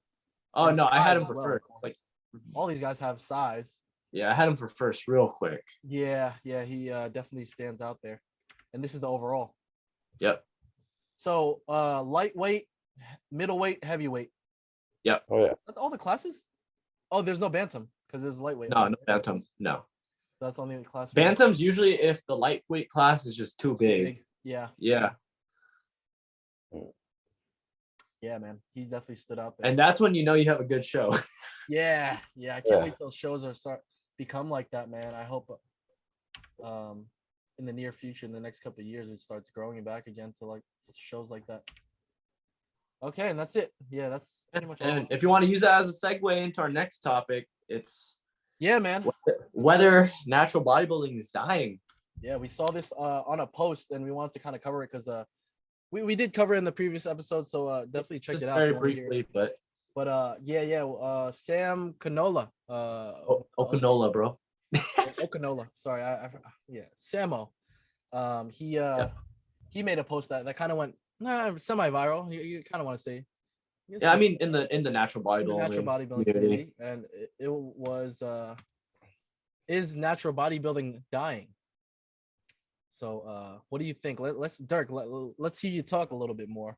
Oh no, I had him for first. Like all these guys have size. Yeah, I had him for first real quick. Yeah, he definitely stands out there. And this is the overall. Yep. So lightweight, middleweight, heavyweight. Yep. Oh yeah. All the classes? Oh, there's no bantam because there's lightweight. No bantam. No. That's only the class. Bantam's usually if the lightweight class is just too big. Yeah. Yeah. Yeah, man. He definitely stood out there. And that's when you know you have a good show. Yeah. I can't wait till shows become like that, man. I hope in the near future, in the next couple of years, it starts growing back again to like shows like that. Okay, and that's it. Yeah, that's pretty much all. And if you want to use that as a segue into our next topic, it's man, whether natural bodybuilding is dying. Yeah, we saw this on a post and we wanted to kind of cover it because we did cover it in the previous episode, so definitely check it out. Very briefly, but Sam Canola. Okanola, bro. Okanola. Sorry, Samo. He made a post that kind of went semi-viral. You kind of want to say. Yeah, I mean in the natural bodybuilding community, and it was is natural bodybuilding dying? So what do you think? Let's Dirk, let's hear you talk a little bit more.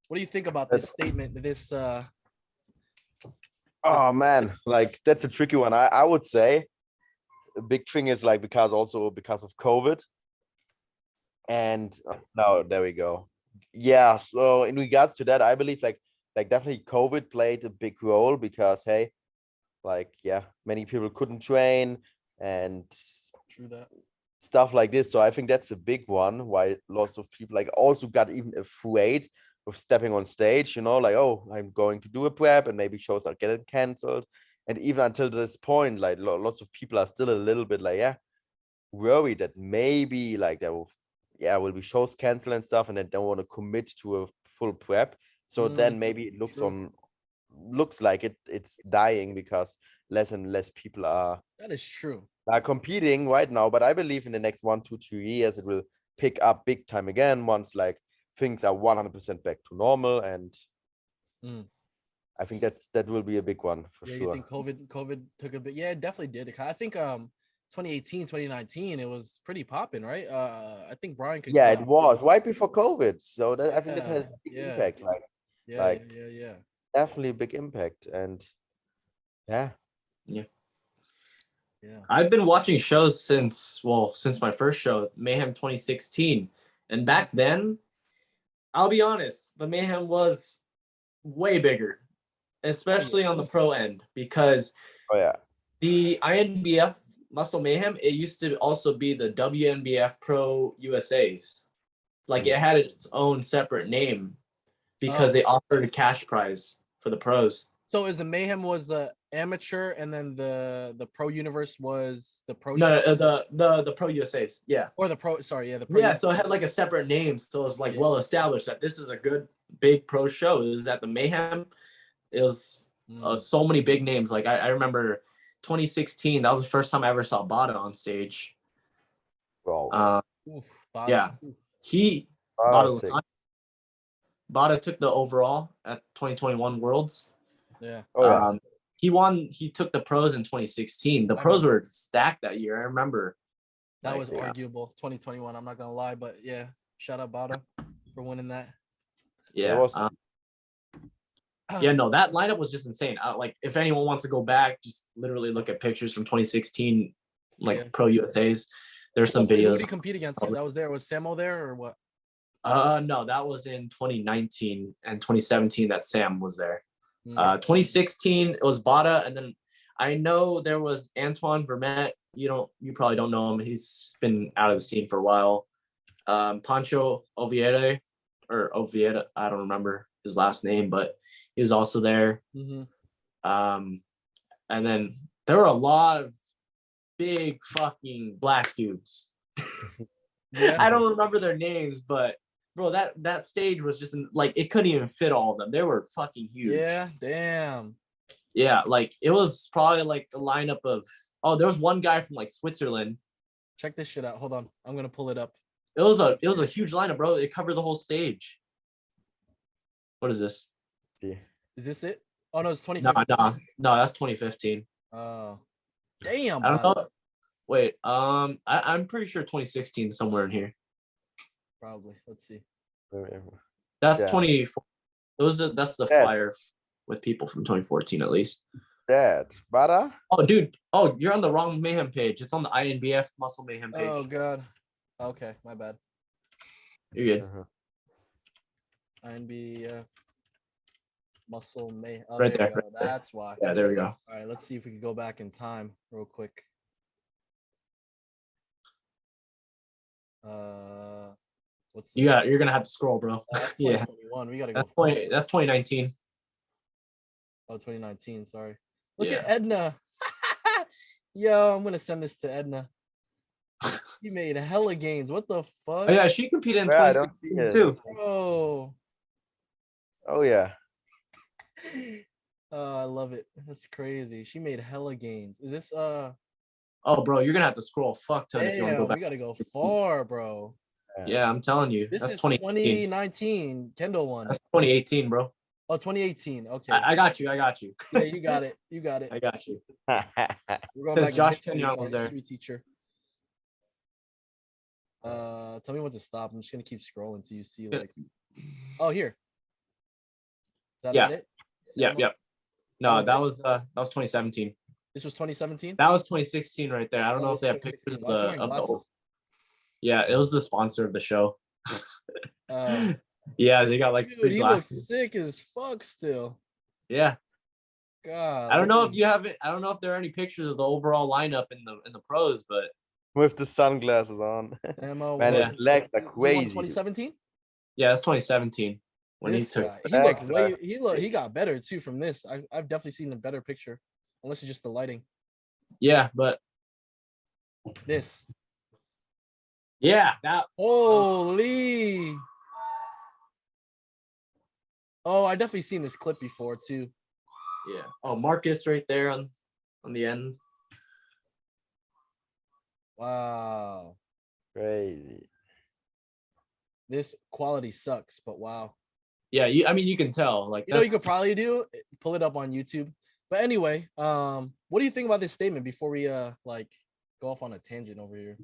What do you think about this statement? This oh man, like that's a tricky one. I would say a big thing is like because of COVID. And now there we go. Yeah, so in regards to that, I believe like definitely COVID played a big role because many people couldn't train and true that. Stuff like this. So I think that's a big one why lots of people like also got even afraid with stepping on stage, like, oh, I'm going to do a prep, and maybe shows are getting canceled. And even until this point, like lots of people are still a little bit like, worried that maybe like there will be shows canceled and stuff, and they don't want to commit to a full prep. So then maybe it looks like it's dying because less and less people are competing right now. But I believe in the next 1 to 2 years it will pick up big time again once like things are 100% back to normal. And I think that will be a big one for sure. You think COVID took a bit? Yeah, it definitely did. I think 2018, 2019, it was pretty popping, right? I think Brian could. Yeah, it was right before COVID. So I think that has a big impact. Yeah. Definitely a big impact. And yeah. I've been watching shows since my first show, Mayhem 2016. And back then, I'll be honest, the Mayhem was way bigger, especially on the pro end, because the INBF Muscle Mayhem, it used to also be the WNBF Pro USA's. Like it had its own separate name because they offered a cash prize for the pros. So is the Mayhem was the amateur, and then the pro universe was the pro? No, the pro USA's, yeah. Or the pro, sorry, yeah, the pro. Yeah, so it had like a separate name, so it was like well established that this is a good big pro show. Is that the Mayhem? It was so many big names. Like I remember 2016. That was the first time I ever saw Bada on stage. Wow. Yeah, Bada took the overall at 2021 Worlds. Yeah. He took the pros in 2016. The pros were stacked that year. I remember. That was arguable. 2021. I'm not gonna lie, but yeah, shout out Bada for winning that. Yeah. No, that lineup was just insane. Like, if anyone wants to go back, just literally look at pictures from 2016, like Pro USA's. There's some videos. Who did he compete against? That was there. Was Samo there or what? No, that was in 2019 and 2017 that Sam was there. 2016 it was Bada, and then I know there was Antoine Vermette. You probably don't know him. He's been out of the scene for a while. Pancho Oviedo, I don't remember his last name, but he was also there. And then there were a lot of big fucking black dudes. I don't remember their names, but bro, that stage was just it couldn't even fit all of them. They were fucking huge. Yeah, damn. Yeah, like it was probably like a lineup of there was one guy from like Switzerland. Check this shit out. Hold on, I'm gonna pull it up. It was a huge lineup, bro. It covered the whole stage. What is this? See. Is this it? Oh no, it's 2015. No, that's 2015. Oh, damn. I don't know. Wait, I'm pretty sure 2016 is somewhere in here. Probably. Let's see. That's 24. That's the flyer with people from 2014 at least. Bada? Oh, dude. Oh, you're on the wrong Mayhem page. It's on the INBF Muscle Mayhem page. Oh god. Okay, my bad. You're good. INBF Muscle Mayhem. Oh, right there. Right that's why. Yeah, there we go. All right, let's see if we can go back in time real quick. You're gonna have to scroll, bro. Yeah. We gotta go. That's 2019. Oh, 2019. Sorry. Look at Edna. Yo, I'm gonna send this to Edna. She made hella gains. What the fuck? Oh yeah, she competed in 2016 too. Bro. Oh yeah. Oh, I love it. That's crazy. She made hella gains. Is this Oh, bro, you're gonna have to scroll fuck ton if you want to go back. We gotta go far, bro. Yeah, I'm telling you. This that's is 2019. Kendall won. That's 2018, bro. Oh, 2018. Okay. I got you. Yeah, you got it. I got you. We're going back. Josh Kenyon was there. History teacher. Tell me when to stop. I'm just gonna keep scrolling until you see like. Oh, here. Is that it? Yeah. No, that was 2017. This was 2017. That was 2016 right there. I don't know if they have pictures of the. Yeah, it was the sponsor of the show. Yeah, they got like dude, free glasses. He looks sick as fuck still. Yeah. God. I don't know if you have it. I don't know if there are any pictures of the overall lineup in the pros, but with the sunglasses on. Ammo, man, his legs are crazy. 2017. Yeah, that's 2017 when he This took. guy, he That's, looked he got better too from this. I've definitely seen a better picture, unless it's just the lighting. Yeah, but This. yeah, that. Holy. Oh, I definitely seen this clip before too. Yeah. Oh, Marcus right there on the end. Wow. crazy. This quality sucks, but wow. Yeah, I mean, you can tell. Like, You know, you could probably pull it up on YouTube. But anyway, what do you think about this statement before we like go off on a tangent over here?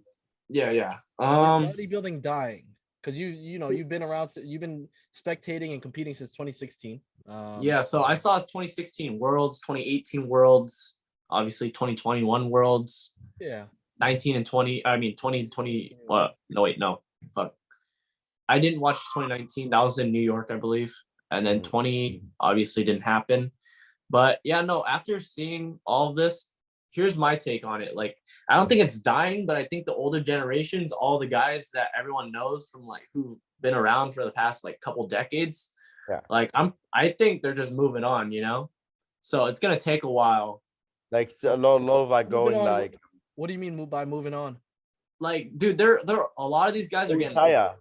Yeah. Is bodybuilding dying? Because you've been around, you've been spectating and competing since 2016. Yeah, so I saw his 2016 Worlds, 2018 Worlds, obviously 2021 Worlds, Yeah. 19 and 20. I mean 2020. What? No, wait, no. Fuck. I didn't watch 2019. That was in New York, I believe. And then 20 obviously didn't happen. But yeah, no, after seeing all of this, here's my take on it. Like, I don't think it's dying, but I think the older generations, all the guys that everyone knows from like who've been around for the past like couple decades, like I think they're just moving on, you know? So it's gonna take a while. Like a lot of are going on, like. What do you mean by moving on? Like, dude, they're a lot of these guys are getting retire.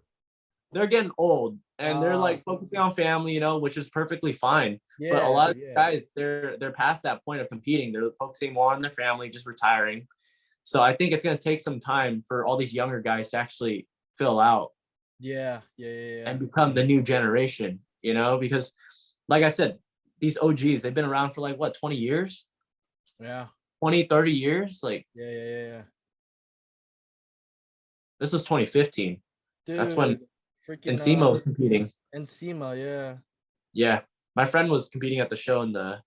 they're getting old and they're like focusing on family, you know, which is perfectly fine. Yeah, but a lot of guys, they're past that point of competing. They're focusing more on their family, just retiring. So I think it's gonna take some time for all these younger guys to actually fill out. Yeah. And become the new generation, you know, because like I said, these OGs, they've been around for like what, 20 years? Yeah. 20, 30 years? Like Yeah. this was 2015. Dude, that's when freaking Encima was competing. Encima, yeah. Yeah. My friend was competing at the show in the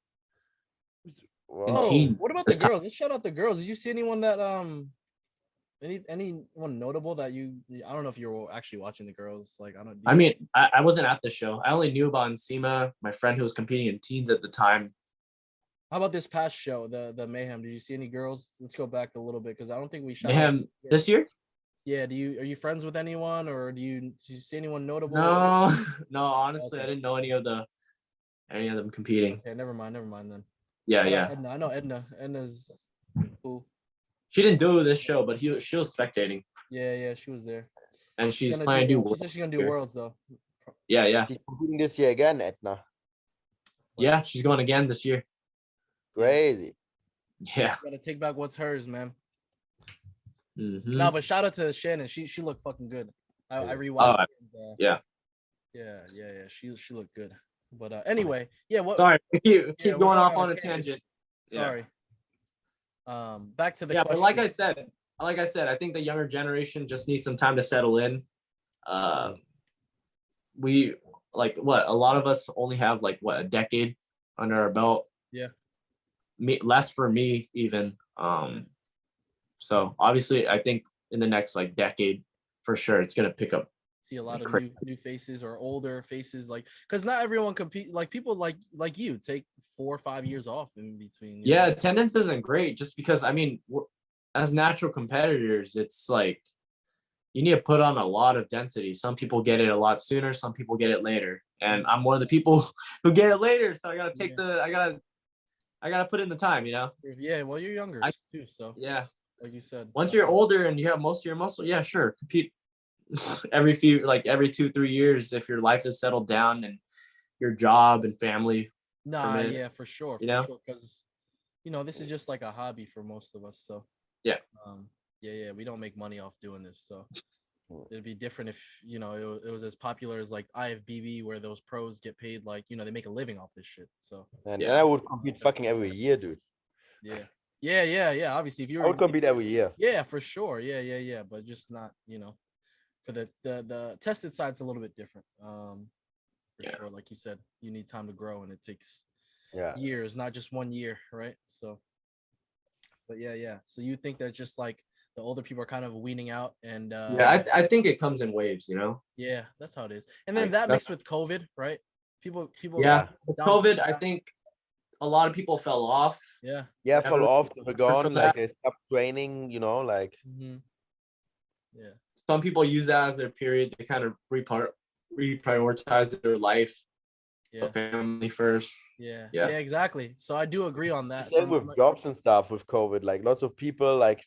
in teens. What about the girls? Let's shout out the girls. Did you see anyone that anyone notable that I don't know if you were actually watching the girls. Like I mean, I wasn't at the show. I only knew about Encima, my friend who was competing in teens at the time. How about this past show, the Mayhem? Did you see any girls? Let's go back a little bit because I don't think we shot Mayhem this year. Yeah. Are you friends with anyone, or do you see anyone notable? No, honestly, okay. I didn't know any of them competing. Okay, never mind then. Yeah. Edna, I know Edna. Edna's cool. She didn't do this show, but she was spectating. Yeah, she was there. And she's planning to do. She said she's gonna do Worlds though. Yeah. She's competing this year again, Edna. Yeah, she's going again this year. Crazy. Yeah. Gotta take back what's hers, man. Mm-hmm. No, but shout out to Shannon. She looked fucking good. I rewatched. Yeah. She looked good. But anyway, what? Sorry, keep going off on a tangent. Sorry. Back to the but like I said, I think the younger generation just needs some time to settle in. We like what a lot of us only have like a decade under our belt. Yeah. Less for me even. So obviously I think in the next like decade for sure it's gonna pick up. See a lot of new faces or older faces, like because not everyone compete. Like people like you take 4 or 5 years off in between. Yeah, attendance isn't great just because I mean, as natural competitors, it's like you need to put on a lot of density. Some people get it a lot sooner, some people get it later, and I'm one of the people who get it later. So I gotta take I gotta put in the time, you know. Yeah, well, you're younger too, so yeah, like you said. Once you're older and you have most of your muscle, yeah, sure, compete every 2-3 years if your life is settled down and your job and family. Yeah, for sure. Because this is just like a hobby for most of us. So yeah, we don't make money off doing this. So it'd be different if it was as popular as like IFBB, where those pros get paid like they make a living off this shit. So and I would compete fucking every year, dude. Yeah. Obviously, if I would compete every year. Yeah, for sure. Yeah. But just not for the tested side's a little bit different. Sure, like you said, you need time to grow, and it takes years, not just 1 year, right? So, but yeah. So you think that just like the older people are kind of weaning out, and I think it comes in waves, Yeah, that's how it is. And then that mixed with COVID, right? People. Yeah, with COVID, I think a lot of people fell off. Yeah, fell off. They were gone. Like they stopped training. Mm-hmm. Yeah. Some people use that as their period to kind of reprioritize their life, Yeah. family first. Yeah. Yeah. Exactly. So I do agree on that. Same with jobs and stuff with COVID. Like lots of people like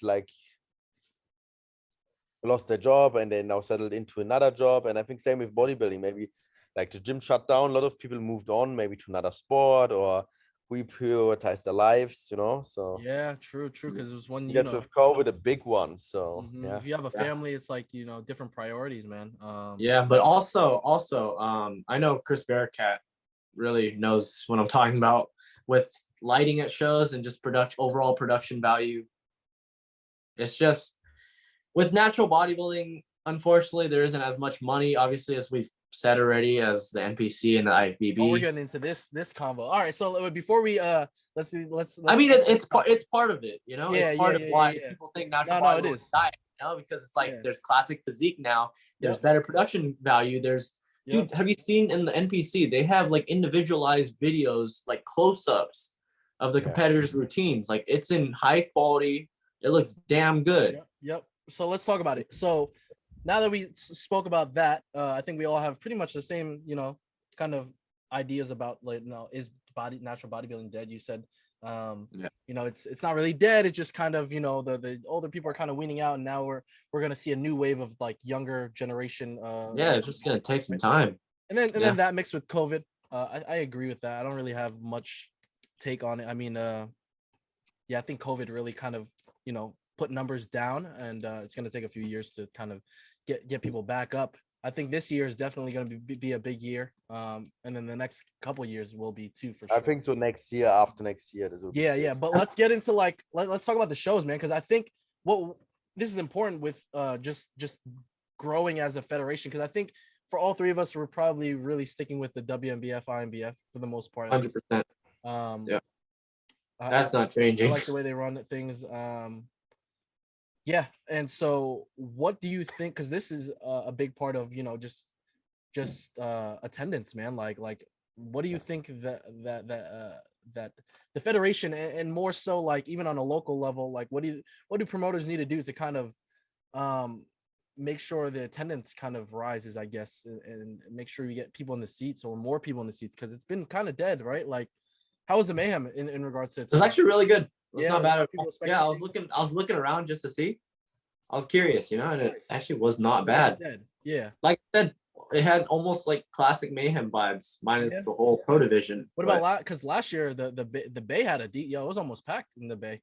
lost their job and they now settled into another job. And I think same with bodybuilding. Maybe like the gym shut down. A lot of people moved on maybe to another sport or reprioritize their lives, you know. So yeah, true, because it was one, that's with COVID a big one. So yeah. If you have a family, it's like, different priorities, man. Yeah, but also, I know Chris Bearcat really knows what I'm talking about with lighting at shows and just overall production value. It's just with natural bodybuilding, unfortunately, there isn't as much money, obviously, as we've said already, as the NPC and the IFBB. Oh, we're getting into this convo. All right, so before we let's I mean, it's part of it, you know. Yeah, it's part of why people think natural bodybuilding is dying, you know, because it's like there's classic physique now, there's better production value, there's dude, have you seen in the NPC they have like individualized videos, like close-ups of the competitors' routines, like it's in high quality, it looks damn good. Yep. So let's talk about it. So now that we spoke about that, I think we all have pretty much the same, kind of ideas about, like, is natural bodybuilding dead? You said, it's not really dead. It's just kind of, the older people are kind of weaning out, and now we're gonna see a new wave of like younger generation. It's just gonna take some time. And then that mixed with COVID, I agree with that. I don't really have much take on it. I mean, I think COVID really kind of, put numbers down, and it's gonna take a few years to kind of get people back up. I think this year is definitely going to be a big year, and then the next couple of years will be too, for sure. I think so. Next year, after next year, but let's get into let's talk about the shows, man, because I think this is important with just growing as a federation, because I think for all three of us, we're probably really sticking with the WNBF, INBF for the most part. 100%. That's not changing. I like the way they run things. Yeah, and so what do you think? Because this is a big part of just attendance, man. Like what do you think that the federation, and more so like even on a local level, like what do promoters need to do to kind of make sure the attendance kind of rises, I guess, and make sure you get people in the seats, or more people in the seats, because it's been kind of dead, right? Like, how was the Mayhem in regards to attendance? It's actually really good. It's not bad. Yeah, I was looking around just to see. I was curious, and it actually was not bad. Yeah. Like I said, it had almost like classic Mayhem vibes, minus the whole pro division. What about because last year the Bay had it was almost packed in the Bay.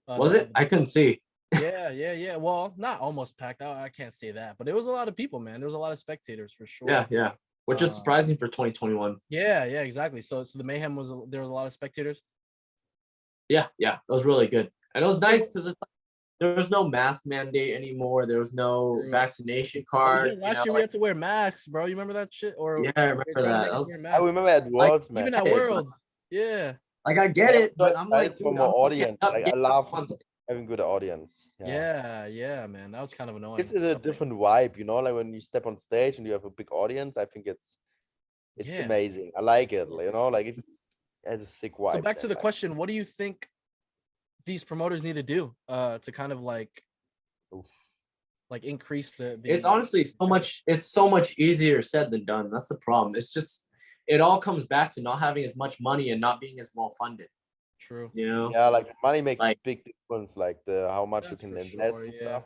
Was it? I couldn't see. Yeah. Well, not almost packed. I can't say that, but it was a lot of people, man. There was a lot of spectators for sure. Yeah. Which is surprising for 2021. Yeah, exactly. So the Mayhem there was a lot of spectators. Yeah, it was really good, and it was nice because there was no mask mandate anymore. There was no vaccination card. Last year we had to wear masks, bro. You remember that shit? Or I remember that. I remember at Worlds, man. Even at Worlds, yeah. Like I get it, but I'm like, for more audience. Like I love having good audience. Yeah, man. That was kind of annoying. It's a different vibe, like when you step on stage and you have a big audience. I think it's amazing. I like it, like it has a sick vibe. So back to the question, what do you think these promoters need to do to kind of like increase the it's honestly so much easier said than done. That's the problem. It's just, it all comes back to not having as much money and not being as well funded. True. Yeah, like money makes a big difference, like how much you can invest and stuff.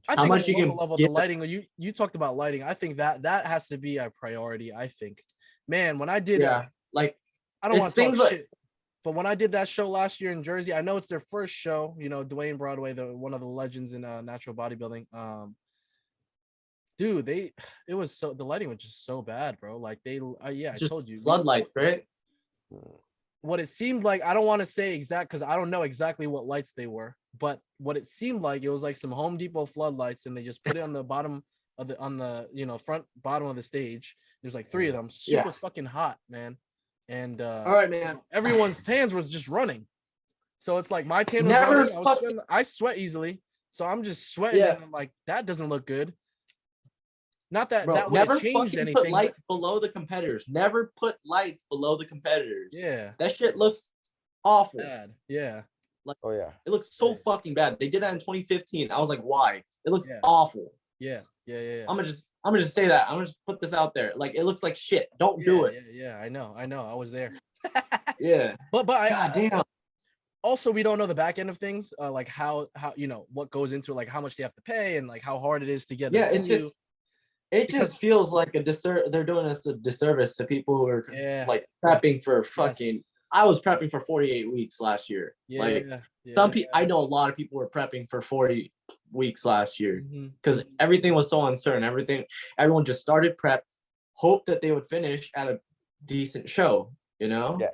I think how much you can level the lighting. You talked about lighting. I think that has to be a priority. I think, man, when I did I don't want to talk shit. But when I did that show last year in Jersey, I know it's their first show, Dwayne Broadway, one of the legends in natural bodybuilding. Dude, the lighting was just so bad, bro. Like I told you. Floodlights, right? What it seemed like, I don't want to say exact because I don't know exactly what lights they were, but what it seemed like, it was like some Home Depot floodlights, and they just put it on the bottom of the front bottom of the stage. There's like 3 of them, super fucking hot, man. And all right, man, everyone's tans was just running. So it's like my tan was running. I sweat easily, so I'm just sweating. And I'm like, that doesn't look good. Not that that would have changed anything. Put lights below the competitors. Never put lights below the competitors. Yeah, that shit looks awful. Bad. Yeah, like it looks so fucking bad. They did that in 2015. I was like, why? It looks awful. Yeah, Yeah. I'm gonna just say that. I'm gonna just put this out there. Like it looks like shit. Don't do it. Yeah. I know. I was there. Yeah. But God damn. also we don't know the back end of things, like how what goes into it, like how much they have to pay and like how hard it is to get. Yeah, it just feels like they're doing us a disservice to people who are like prepping for fucking. I was prepping for 48 weeks last year. I know a lot of people were prepping for 40 weeks last year because everything was so uncertain. Everyone just started prep, hoped that they would finish at a decent show, Yeah.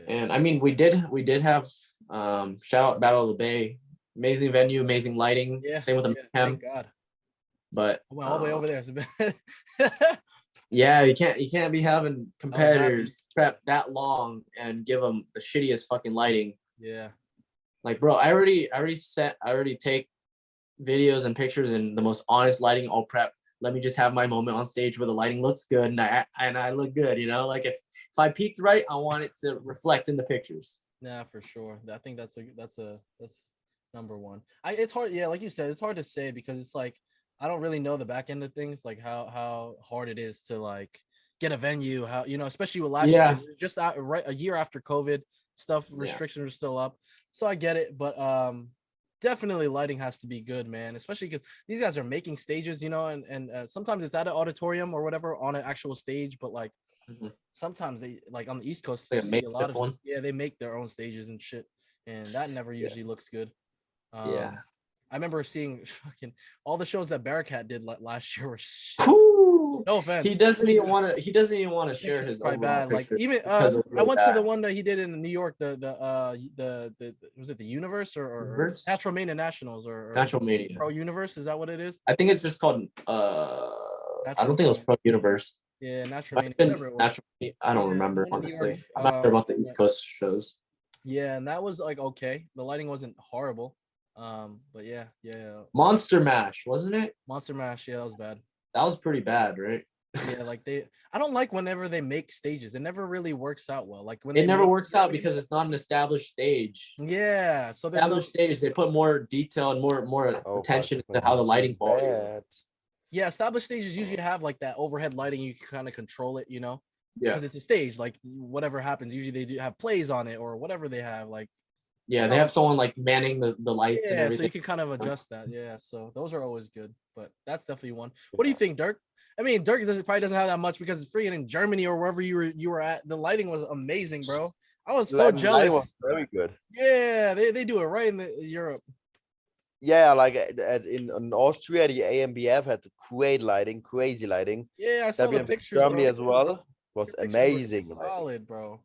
And I mean, we did have shout out Battle of the Bay, amazing venue, amazing lighting. Same with the Mayhem. Thank God. But all the way over there. Yeah, you can't be having competitors prep that long and give them the shittiest fucking lighting. Yeah. Like, bro, I already take videos and pictures in the most honest lighting all prep. Let me just have my moment on stage where the lighting looks good and I look good, like if I peaked right, I want it to reflect in the pictures. Yeah, for sure. I think that's number one. It's hard, like you said, it's hard to say because it's like I don't really know the back end of things, like how hard it is to like get a venue, how especially with last year, just right a year after COVID stuff, restrictions are still up. So I get it, but definitely lighting has to be good, man, especially because these guys are making stages, and sometimes it's at an auditorium or whatever on an actual stage, but like sometimes they like on the East Coast you see a lot of they make their own stages and shit, and that never usually looks good. I remember seeing fucking all the shows that Bearcat did last year were no offense. He doesn't even want to share his probably bad. Like even I went to the one that he did in New York, the was it the Universe or Natural Mania Nationals or Natural Mania Pro Universe? Is that what it is? I think it's just called I don't think it was Pro Universe. Yeah, Natural Mania. Whatever it was. I don't remember honestly. I'm not sure about the East Coast shows. Yeah, and that was like okay. The lighting wasn't horrible. But yeah. Monster Mash, wasn't it? Monster Mash, that was bad. That was pretty bad, right? Yeah, like I don't like whenever they make stages. It never really works out well. Like when it never works out because it's not an established stage. Yeah, so established stage, they put more detail and more attention to how the lighting quality is. Yeah, established stages usually have like that overhead lighting. You can kind of control it, Yeah, because it's a stage. Like whatever happens, usually they do have plays on it or whatever they have. Like yeah, they have someone like manning the lights and everything. So you can kind of adjust that. Yeah, so those are always good, but that's definitely one. What do you think, Dirk? I mean, Dirk probably doesn't have that much because it's freaking in Germany or wherever you were at. The lighting was amazing, bro. I was so jealous. Lighting was very good. Yeah, they do it right in Europe. Yeah, like in Austria, the INBF had great lighting, crazy lighting. Yeah, I saw the pictures. Germany as well was amazing. Solid, bro.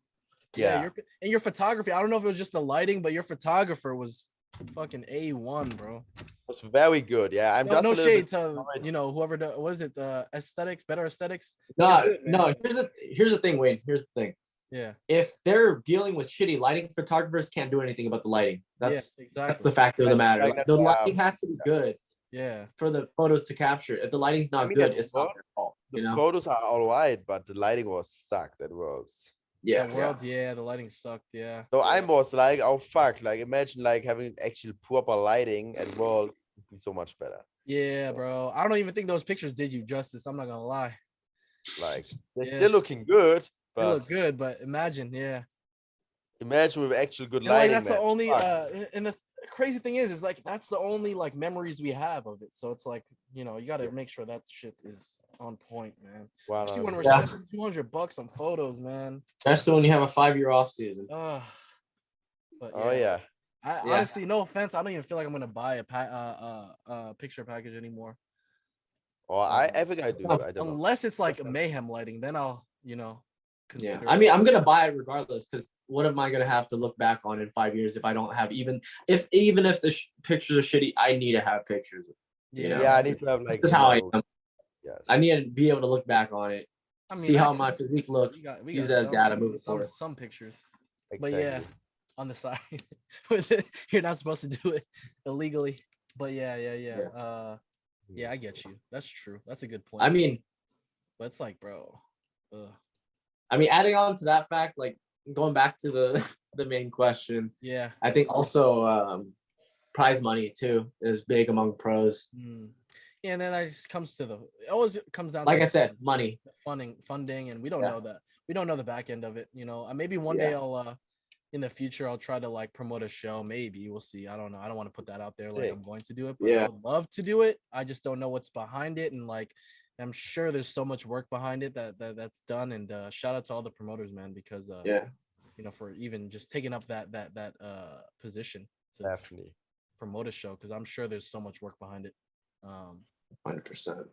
Yeah. And your photography, I don't know if it was just the lighting, but your photographer was fucking A1, bro. It's very good. Yeah, I'm no shade to whoever aesthetics, better aesthetics. No. Here's the thing, Wayne. Here's the thing. Yeah. If they're dealing with shitty lighting, photographers can't do anything about the lighting. That's the fact of the matter. The lighting has to be good. Yeah. For the photos to capture. If the lighting's not good, it's not their fault. The photos are all right, but the lighting was sucked. It was. The lighting sucked. Yeah. So I was like, oh fuck! Like imagine like having actual proper lighting at Worlds would be so much better. Yeah, bro. I don't even think those pictures did you justice. I'm not gonna lie. Like they're looking good. But they look good, but imagine with actual good lighting. Like, that's the only. And the crazy thing is like that's the only like memories we have of it. So it's like you got to make sure that shit is on point, man. Wow. Especially when we're spending $200 on photos, man. Especially when you have a 5-year off season. But yeah. Honestly, no offense, I don't even feel like I'm gonna buy a picture package anymore. Oh, I think I do. I don't know. Unless it's like a Mayhem lighting, then I'll consider. Yeah, I mean, I'm gonna buy it regardless because what am I gonna have to look back on in 5 years if I don't have even if the pictures are shitty? I need to have pictures. Yeah, I need to have like. That's how I am. Yes. I need to be able to look back on it, see how my physique looked, use it as data moving forward. Some pictures, exactly. But on the side, you're not supposed to do it illegally. But yeah. I get you. That's true. That's a good point. I mean, but it's like, bro. I mean, adding on to that fact, like going back to the main question. Yeah. I think also prize money too is big among pros. Yeah, and then it just comes to it always comes down Like to I said, money, funding, and we don't Yeah. know that. We don't know the back end of it. You know, maybe one day I'll in the future I'll try to like promote a show. Maybe we'll see. I don't know. I don't want to put that out there like I'm going to do it, but I would love to do it. I just don't know what's behind it, and like I'm sure there's so much work behind it that's done. And shout out to all the promoters, man, because you know, for even just taking up that position to Definitely. promote a show, because I'm sure there's so much work behind it. 100%.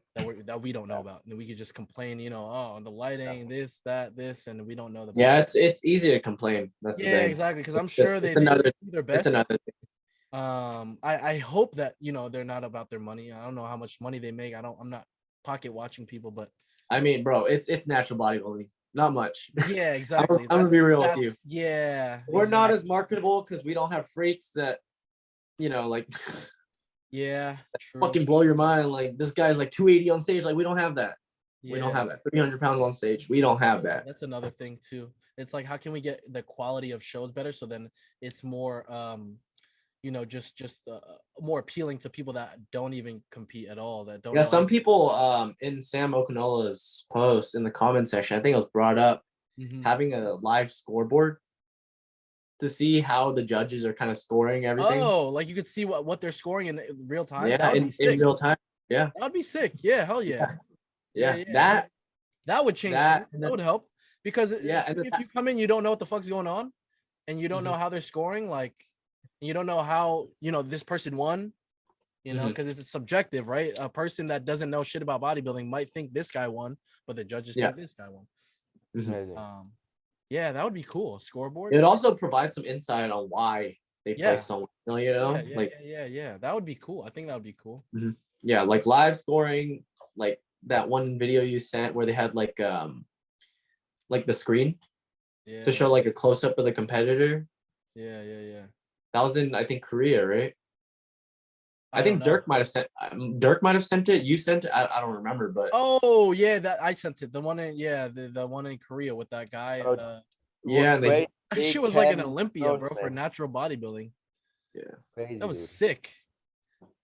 That we don't know about, and we could just complain, you know, oh, the lighting, this, and we don't know the. It's easy to complain. That's the thing. Exactly, because I'm sure they do their best. It's another thing. I hope that, you know, they're not about their money. I don't know how much money they make. I'm not pocket watching people, but I mean, bro, it's natural bodybuilding. Not much. Yeah, exactly. I'm gonna be real with you. Yeah, we're not as marketable because we don't have freaks that, you know, like. Yeah, true. Fucking blow your mind. Like, this guy's like 280 on stage. Like, we don't have that. Yeah. We don't have that. 300 pounds on stage. We don't have that. That's another thing too. It's like, how can we get the quality of shows better so then it's more you know, just more appealing to people that don't even compete at all, that don't. Yeah, some people in Sam Okunola's post in the comment section, I think it was brought up, having a live scoreboard to see how the judges are kind of scoring everything. Oh, like you could see what they're scoring in real time. Yeah, in real time. Yeah, that'd be sick. Yeah, hell yeah. Yeah. That would change. That would help, because if you come in, you don't know what the fuck's going on, and you don't know how they're scoring, like, you don't know how, you know, this person won, you know, because it's subjective, right? A person that doesn't know shit about bodybuilding might think this guy won, but the judges think this guy won. Yeah, that would be cool. A scoreboard. It also provides some insight on why they play someone. You know, yeah. That would be cool. I think that would be cool. Yeah, like live scoring, like that one video you sent where they had like the screen to show like a close up of the competitor. Yeah. That was in, I think, Korea, right? I think Dirk might have sent it. You sent it. I don't remember, but oh yeah, that I sent it. The one in the one in Korea with that guy. She was like an Olympia, bro, for natural bodybuilding. Yeah, crazy, that was sick.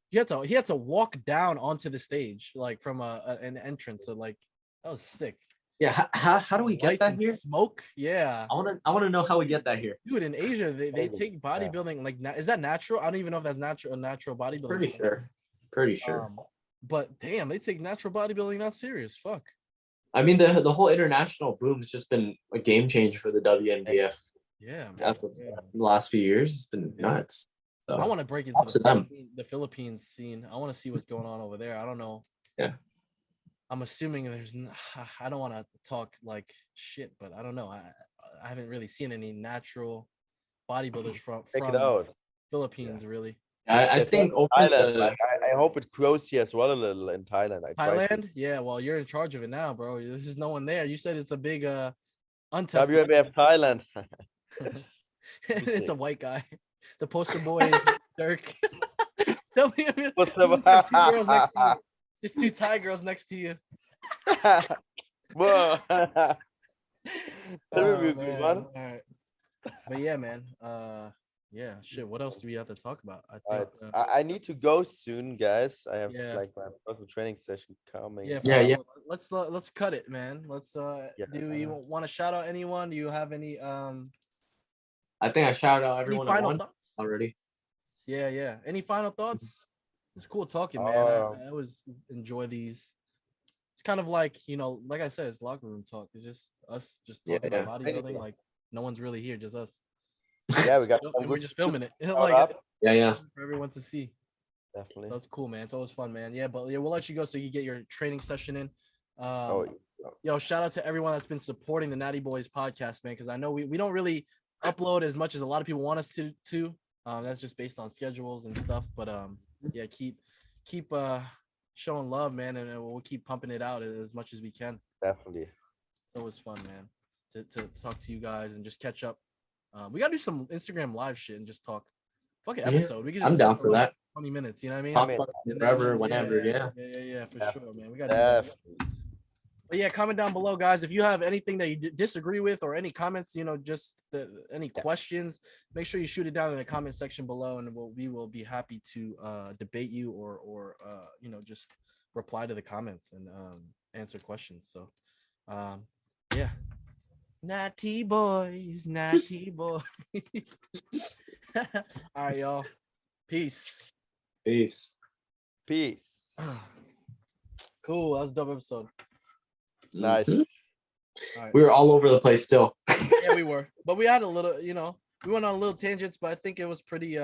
He had to walk down onto the stage like from an entrance. So like that was sick. Yeah, how do we get that here? Smoke, yeah. I want to know how we get that here, dude. In Asia, they take bodybuilding like is that natural? I don't even know if that's natural bodybuilding. Pretty sure. But damn, they take natural bodybuilding not serious. Fuck. I mean, the whole international boom has just been a game changer for the WNBF. Yeah, after the last few years, it's been nuts. So I want to break into the Philippines scene. I want to see what's going on over there. I don't know. Yeah. I'm assuming I don't want to talk like shit, but I don't know. I haven't really seen any natural bodybuilders from Philippines, really. I think Thailand, I hope it grows here as well a little in Thailand. Thailand? Yeah, well, you're in charge of it now, bro. There's no one there. You said it's a big untested. WNBF Thailand. It's a white guy. The poster boy is Dirk. What's two girls next to you. Just two Thai girls next to you. Whoa. That would be a good one. All right. But yeah, man. Yeah, shit. What else do we have to talk about? I think I need to go soon, guys. I have like my personal training session coming. Yeah. Let's cut it, man. Let's do you want to shout out anyone? Do you have any I think I shouted out everyone already. Yeah. Any final thoughts? It's cool talking, man. I always enjoy these. It's kind of like, you know, like I said, it's locker room talk. It's just us just talking about bodybuilding. Like no one's really here, just us. Yeah, we got. And we're just filming it. Like for everyone to see. Definitely. That's cool, man. It's always fun, man. Yeah, but we'll let you go so you get your training session in. Yo, shout out to everyone that's been supporting the Natty Boys podcast, man. Because I know we don't really upload as much as a lot of people want us to. That's just based on schedules and stuff. But yeah, keep showing love, man, and we'll keep pumping it out as much as we can. Definitely. It's always fun, man, to talk to you guys and just catch up. We gotta do some Instagram live shit and just talk. Fucking episode. We can just I'm down for that. 20 minutes, you know what I mean? Talk whenever, yeah, for sure, man. We gotta do that. But yeah, comment down below, guys. If you have anything that you disagree with or any comments, just any questions, make sure you shoot it down in the comment section below, and we will be happy to debate you or just reply to the comments and answer questions. So, yeah, Natty boys, Natty boys. All right, y'all. Peace. Peace. Peace. Cool. That was a dope episode. Nice. Mhm. All right. We were all over the place still. Yeah, we were, but we had a little, we went on a little tangents, but I think it was pretty